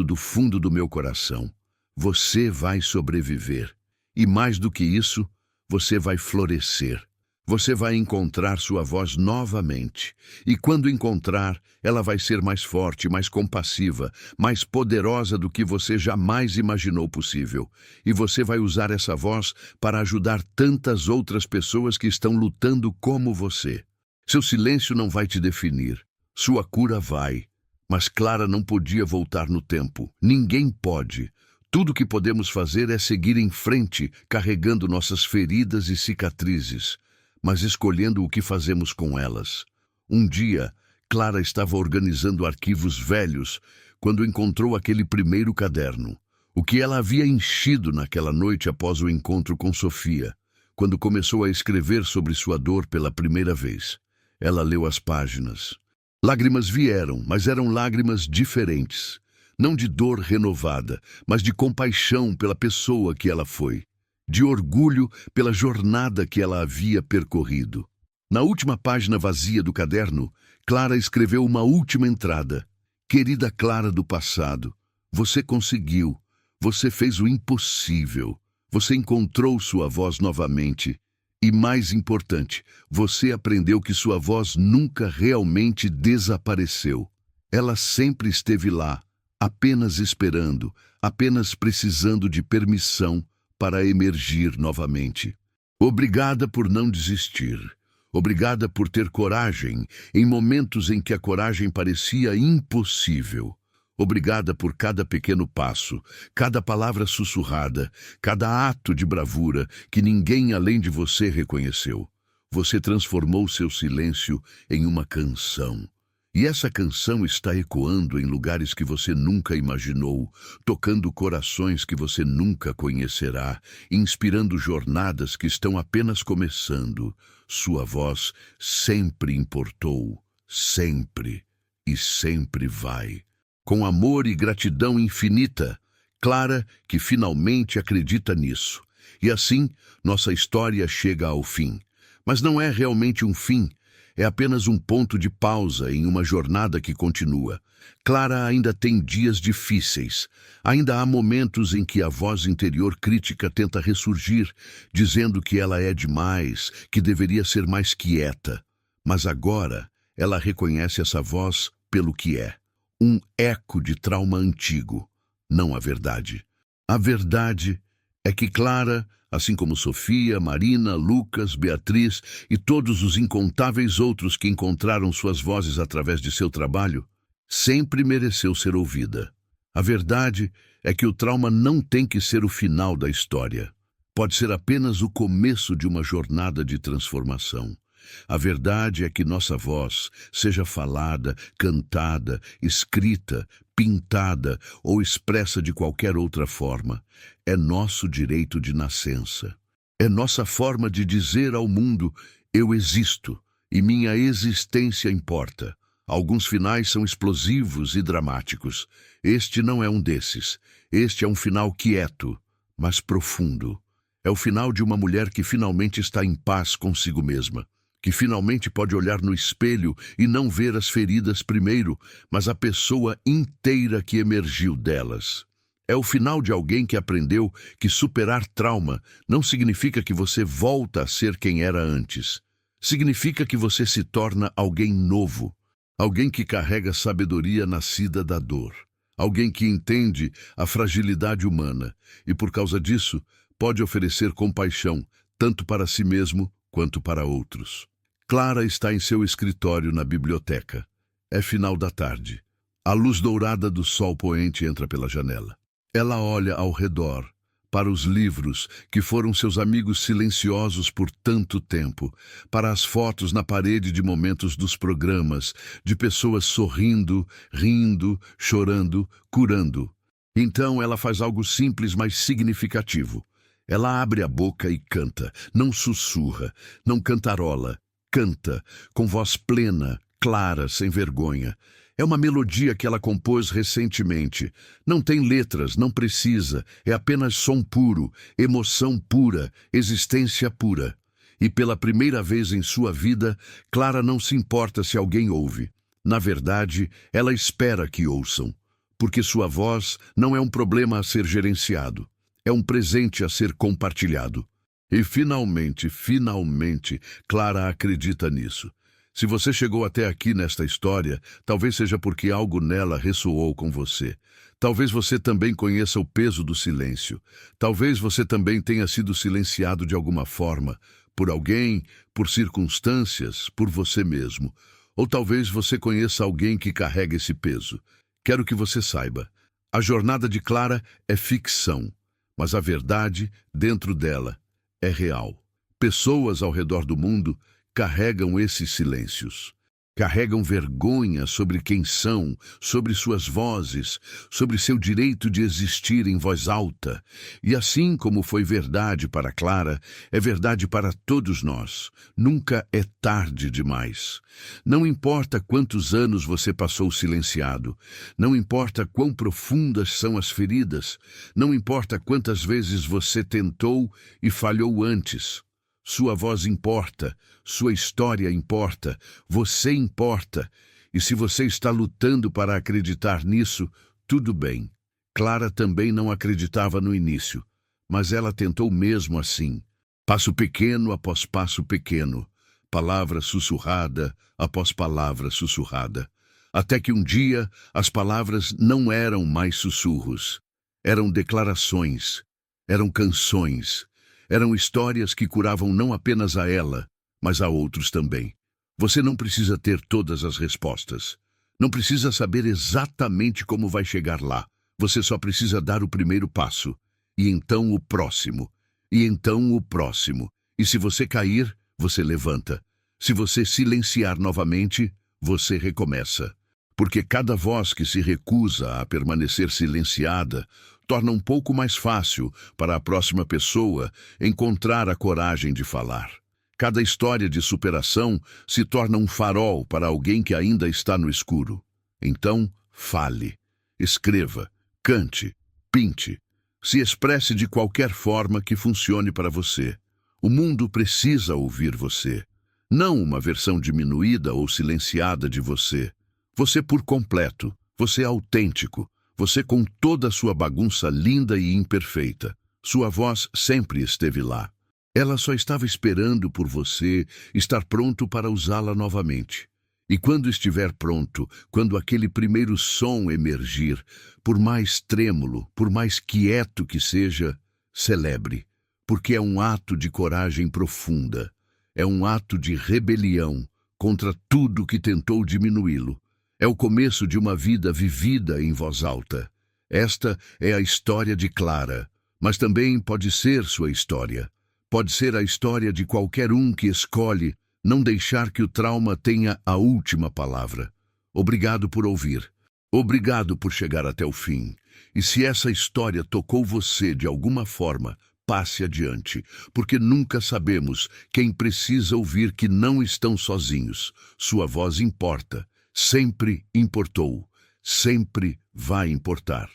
do fundo do meu coração, você vai sobreviver. E mais do que isso, você vai florescer. Você vai encontrar sua voz novamente. E quando encontrar, ela vai ser mais forte, mais compassiva, mais poderosa do que você jamais imaginou possível. E você vai usar essa voz para ajudar tantas outras pessoas que estão lutando como você. Seu silêncio não vai te definir. Sua cura vai. Mas Clara não podia voltar no tempo. Ninguém pode. Tudo que podemos fazer é seguir em frente, carregando nossas feridas e cicatrizes, mas escolhendo o que fazemos com elas. Um dia, Clara estava organizando arquivos velhos quando encontrou aquele primeiro caderno. O que ela havia enchido naquela noite após o encontro com Sofia, quando começou a escrever sobre sua dor pela primeira vez. Ela leu as páginas. Lágrimas vieram, mas eram lágrimas diferentes. Não de dor renovada, mas de compaixão pela pessoa que ela foi. De orgulho pela jornada que ela havia percorrido. Na última página vazia do caderno, Clara escreveu uma última entrada. Querida Clara do passado, você conseguiu. Você fez o impossível. Você encontrou sua voz novamente. E mais importante, você aprendeu que sua voz nunca realmente desapareceu. Ela sempre esteve lá, apenas esperando, apenas precisando de permissão para emergir novamente. Obrigada por não desistir. Obrigada por ter coragem em momentos em que a coragem parecia impossível. Obrigada por cada pequeno passo, cada palavra sussurrada, cada ato de bravura que ninguém além de você reconheceu. Você transformou seu silêncio em uma canção. E essa canção está ecoando em lugares que você nunca imaginou, tocando corações que você nunca conhecerá, inspirando jornadas que estão apenas começando. Sua voz sempre importou, sempre e sempre vai. Com amor e gratidão infinita, Clara, que finalmente acredita nisso. E assim, nossa história chega ao fim. Mas não é realmente um fim. É apenas um ponto de pausa em uma jornada que continua. Clara ainda tem dias difíceis. Ainda há momentos em que a voz interior crítica tenta ressurgir, dizendo que ela é demais, que deveria ser mais quieta. Mas agora, ela reconhece essa voz pelo que é. Um eco de trauma antigo, não a verdade. A verdade é que Clara, assim como Sofia, Marina, Lucas, Beatriz e todos os incontáveis outros que encontraram suas vozes através de seu trabalho, sempre mereceu ser ouvida. A verdade é que o trauma não tem que ser o final da história. Pode ser apenas o começo de uma jornada de transformação. A verdade é que nossa voz, seja falada, cantada, escrita, pintada ou expressa de qualquer outra forma, é nosso direito de nascença. É nossa forma de dizer ao mundo: eu existo e minha existência importa. Alguns finais são explosivos e dramáticos. Este não é um desses. Este é um final quieto, mas profundo. É o final de uma mulher que finalmente está em paz consigo mesma, que finalmente pode olhar no espelho e não ver as feridas primeiro, mas a pessoa inteira que emergiu delas. É o final de alguém que aprendeu que superar trauma não significa que você volta a ser quem era antes. Significa que você se torna alguém novo, alguém que carrega sabedoria nascida da dor, alguém que entende a fragilidade humana e, por causa disso, pode oferecer compaixão, tanto para si mesmo quanto para outros. Clara está em seu escritório na biblioteca. É final da tarde. A luz dourada do sol poente entra pela janela. Ela olha ao redor, para os livros que foram seus amigos silenciosos por tanto tempo, para as fotos na parede de momentos dos programas, de pessoas sorrindo, rindo, chorando, curando. Então ela faz algo simples, mas significativo. Ela abre a boca e canta, não sussurra, não cantarola. Canta, com voz plena, clara, sem vergonha. É uma melodia que ela compôs recentemente. Não tem letras, não precisa. É apenas som puro, emoção pura, existência pura. E pela primeira vez em sua vida, Clara não se importa se alguém ouve. Na verdade, ela espera que ouçam. Porque sua voz não é um problema a ser gerenciado. É um presente a ser compartilhado. E finalmente, Clara acredita nisso. Se você chegou até aqui nesta história, talvez seja porque algo nela ressoou com você. Talvez você também conheça o peso do silêncio. Talvez você também tenha sido silenciado de alguma forma, por alguém, por circunstâncias, por você mesmo. Ou talvez você conheça alguém que carrega esse peso. Quero que você saiba, a jornada de Clara é ficção, mas a verdade, dentro dela, é real. Pessoas ao redor do mundo carregam esses silêncios. Carregam vergonha sobre quem são, sobre suas vozes, sobre seu direito de existir em voz alta. E assim como foi verdade para Clara, é verdade para todos nós. Nunca é tarde demais. Não importa quantos anos você passou silenciado, não importa quão profundas são as feridas, não importa quantas vezes você tentou e falhou antes. Sua voz importa, sua história importa, você importa. E se você está lutando para acreditar nisso, tudo bem. Clara também não acreditava no início, mas ela tentou mesmo assim. Passo pequeno após passo pequeno, palavra sussurrada após palavra sussurrada. Até que um dia as palavras não eram mais sussurros. Eram declarações, eram canções. Eram histórias que curavam não apenas a ela, mas a outros também. Você não precisa ter todas as respostas. Não precisa saber exatamente como vai chegar lá. Você só precisa dar o primeiro passo. E então o próximo. E então o próximo. E se você cair, você levanta. Se você silenciar novamente, você recomeça. Porque cada voz que se recusa a permanecer silenciada torna um pouco mais fácil para a próxima pessoa encontrar a coragem de falar. Cada história de superação se torna um farol para alguém que ainda está no escuro. Então, fale, escreva, cante, pinte, se expresse de qualquer forma que funcione para você. O mundo precisa ouvir você, não uma versão diminuída ou silenciada de você. Você por completo, você autêntico, você com toda a sua bagunça linda e imperfeita. Sua voz sempre esteve lá. Ela só estava esperando por você estar pronto para usá-la novamente. E quando estiver pronto, quando aquele primeiro som emergir, por mais trêmulo, por mais quieto que seja, celebre, porque é um ato de coragem profunda. É um ato de rebelião contra tudo que tentou diminuí-lo. É o começo de uma vida vivida em voz alta. Esta é a história de Clara, mas também pode ser sua história. Pode ser a história de qualquer um que escolhe não deixar que o trauma tenha a última palavra. Obrigado por ouvir. Obrigado por chegar até o fim. E se essa história tocou você de alguma forma, passe adiante, porque nunca sabemos quem precisa ouvir que não estão sozinhos. Sua voz importa. Sempre importou, sempre vai importar.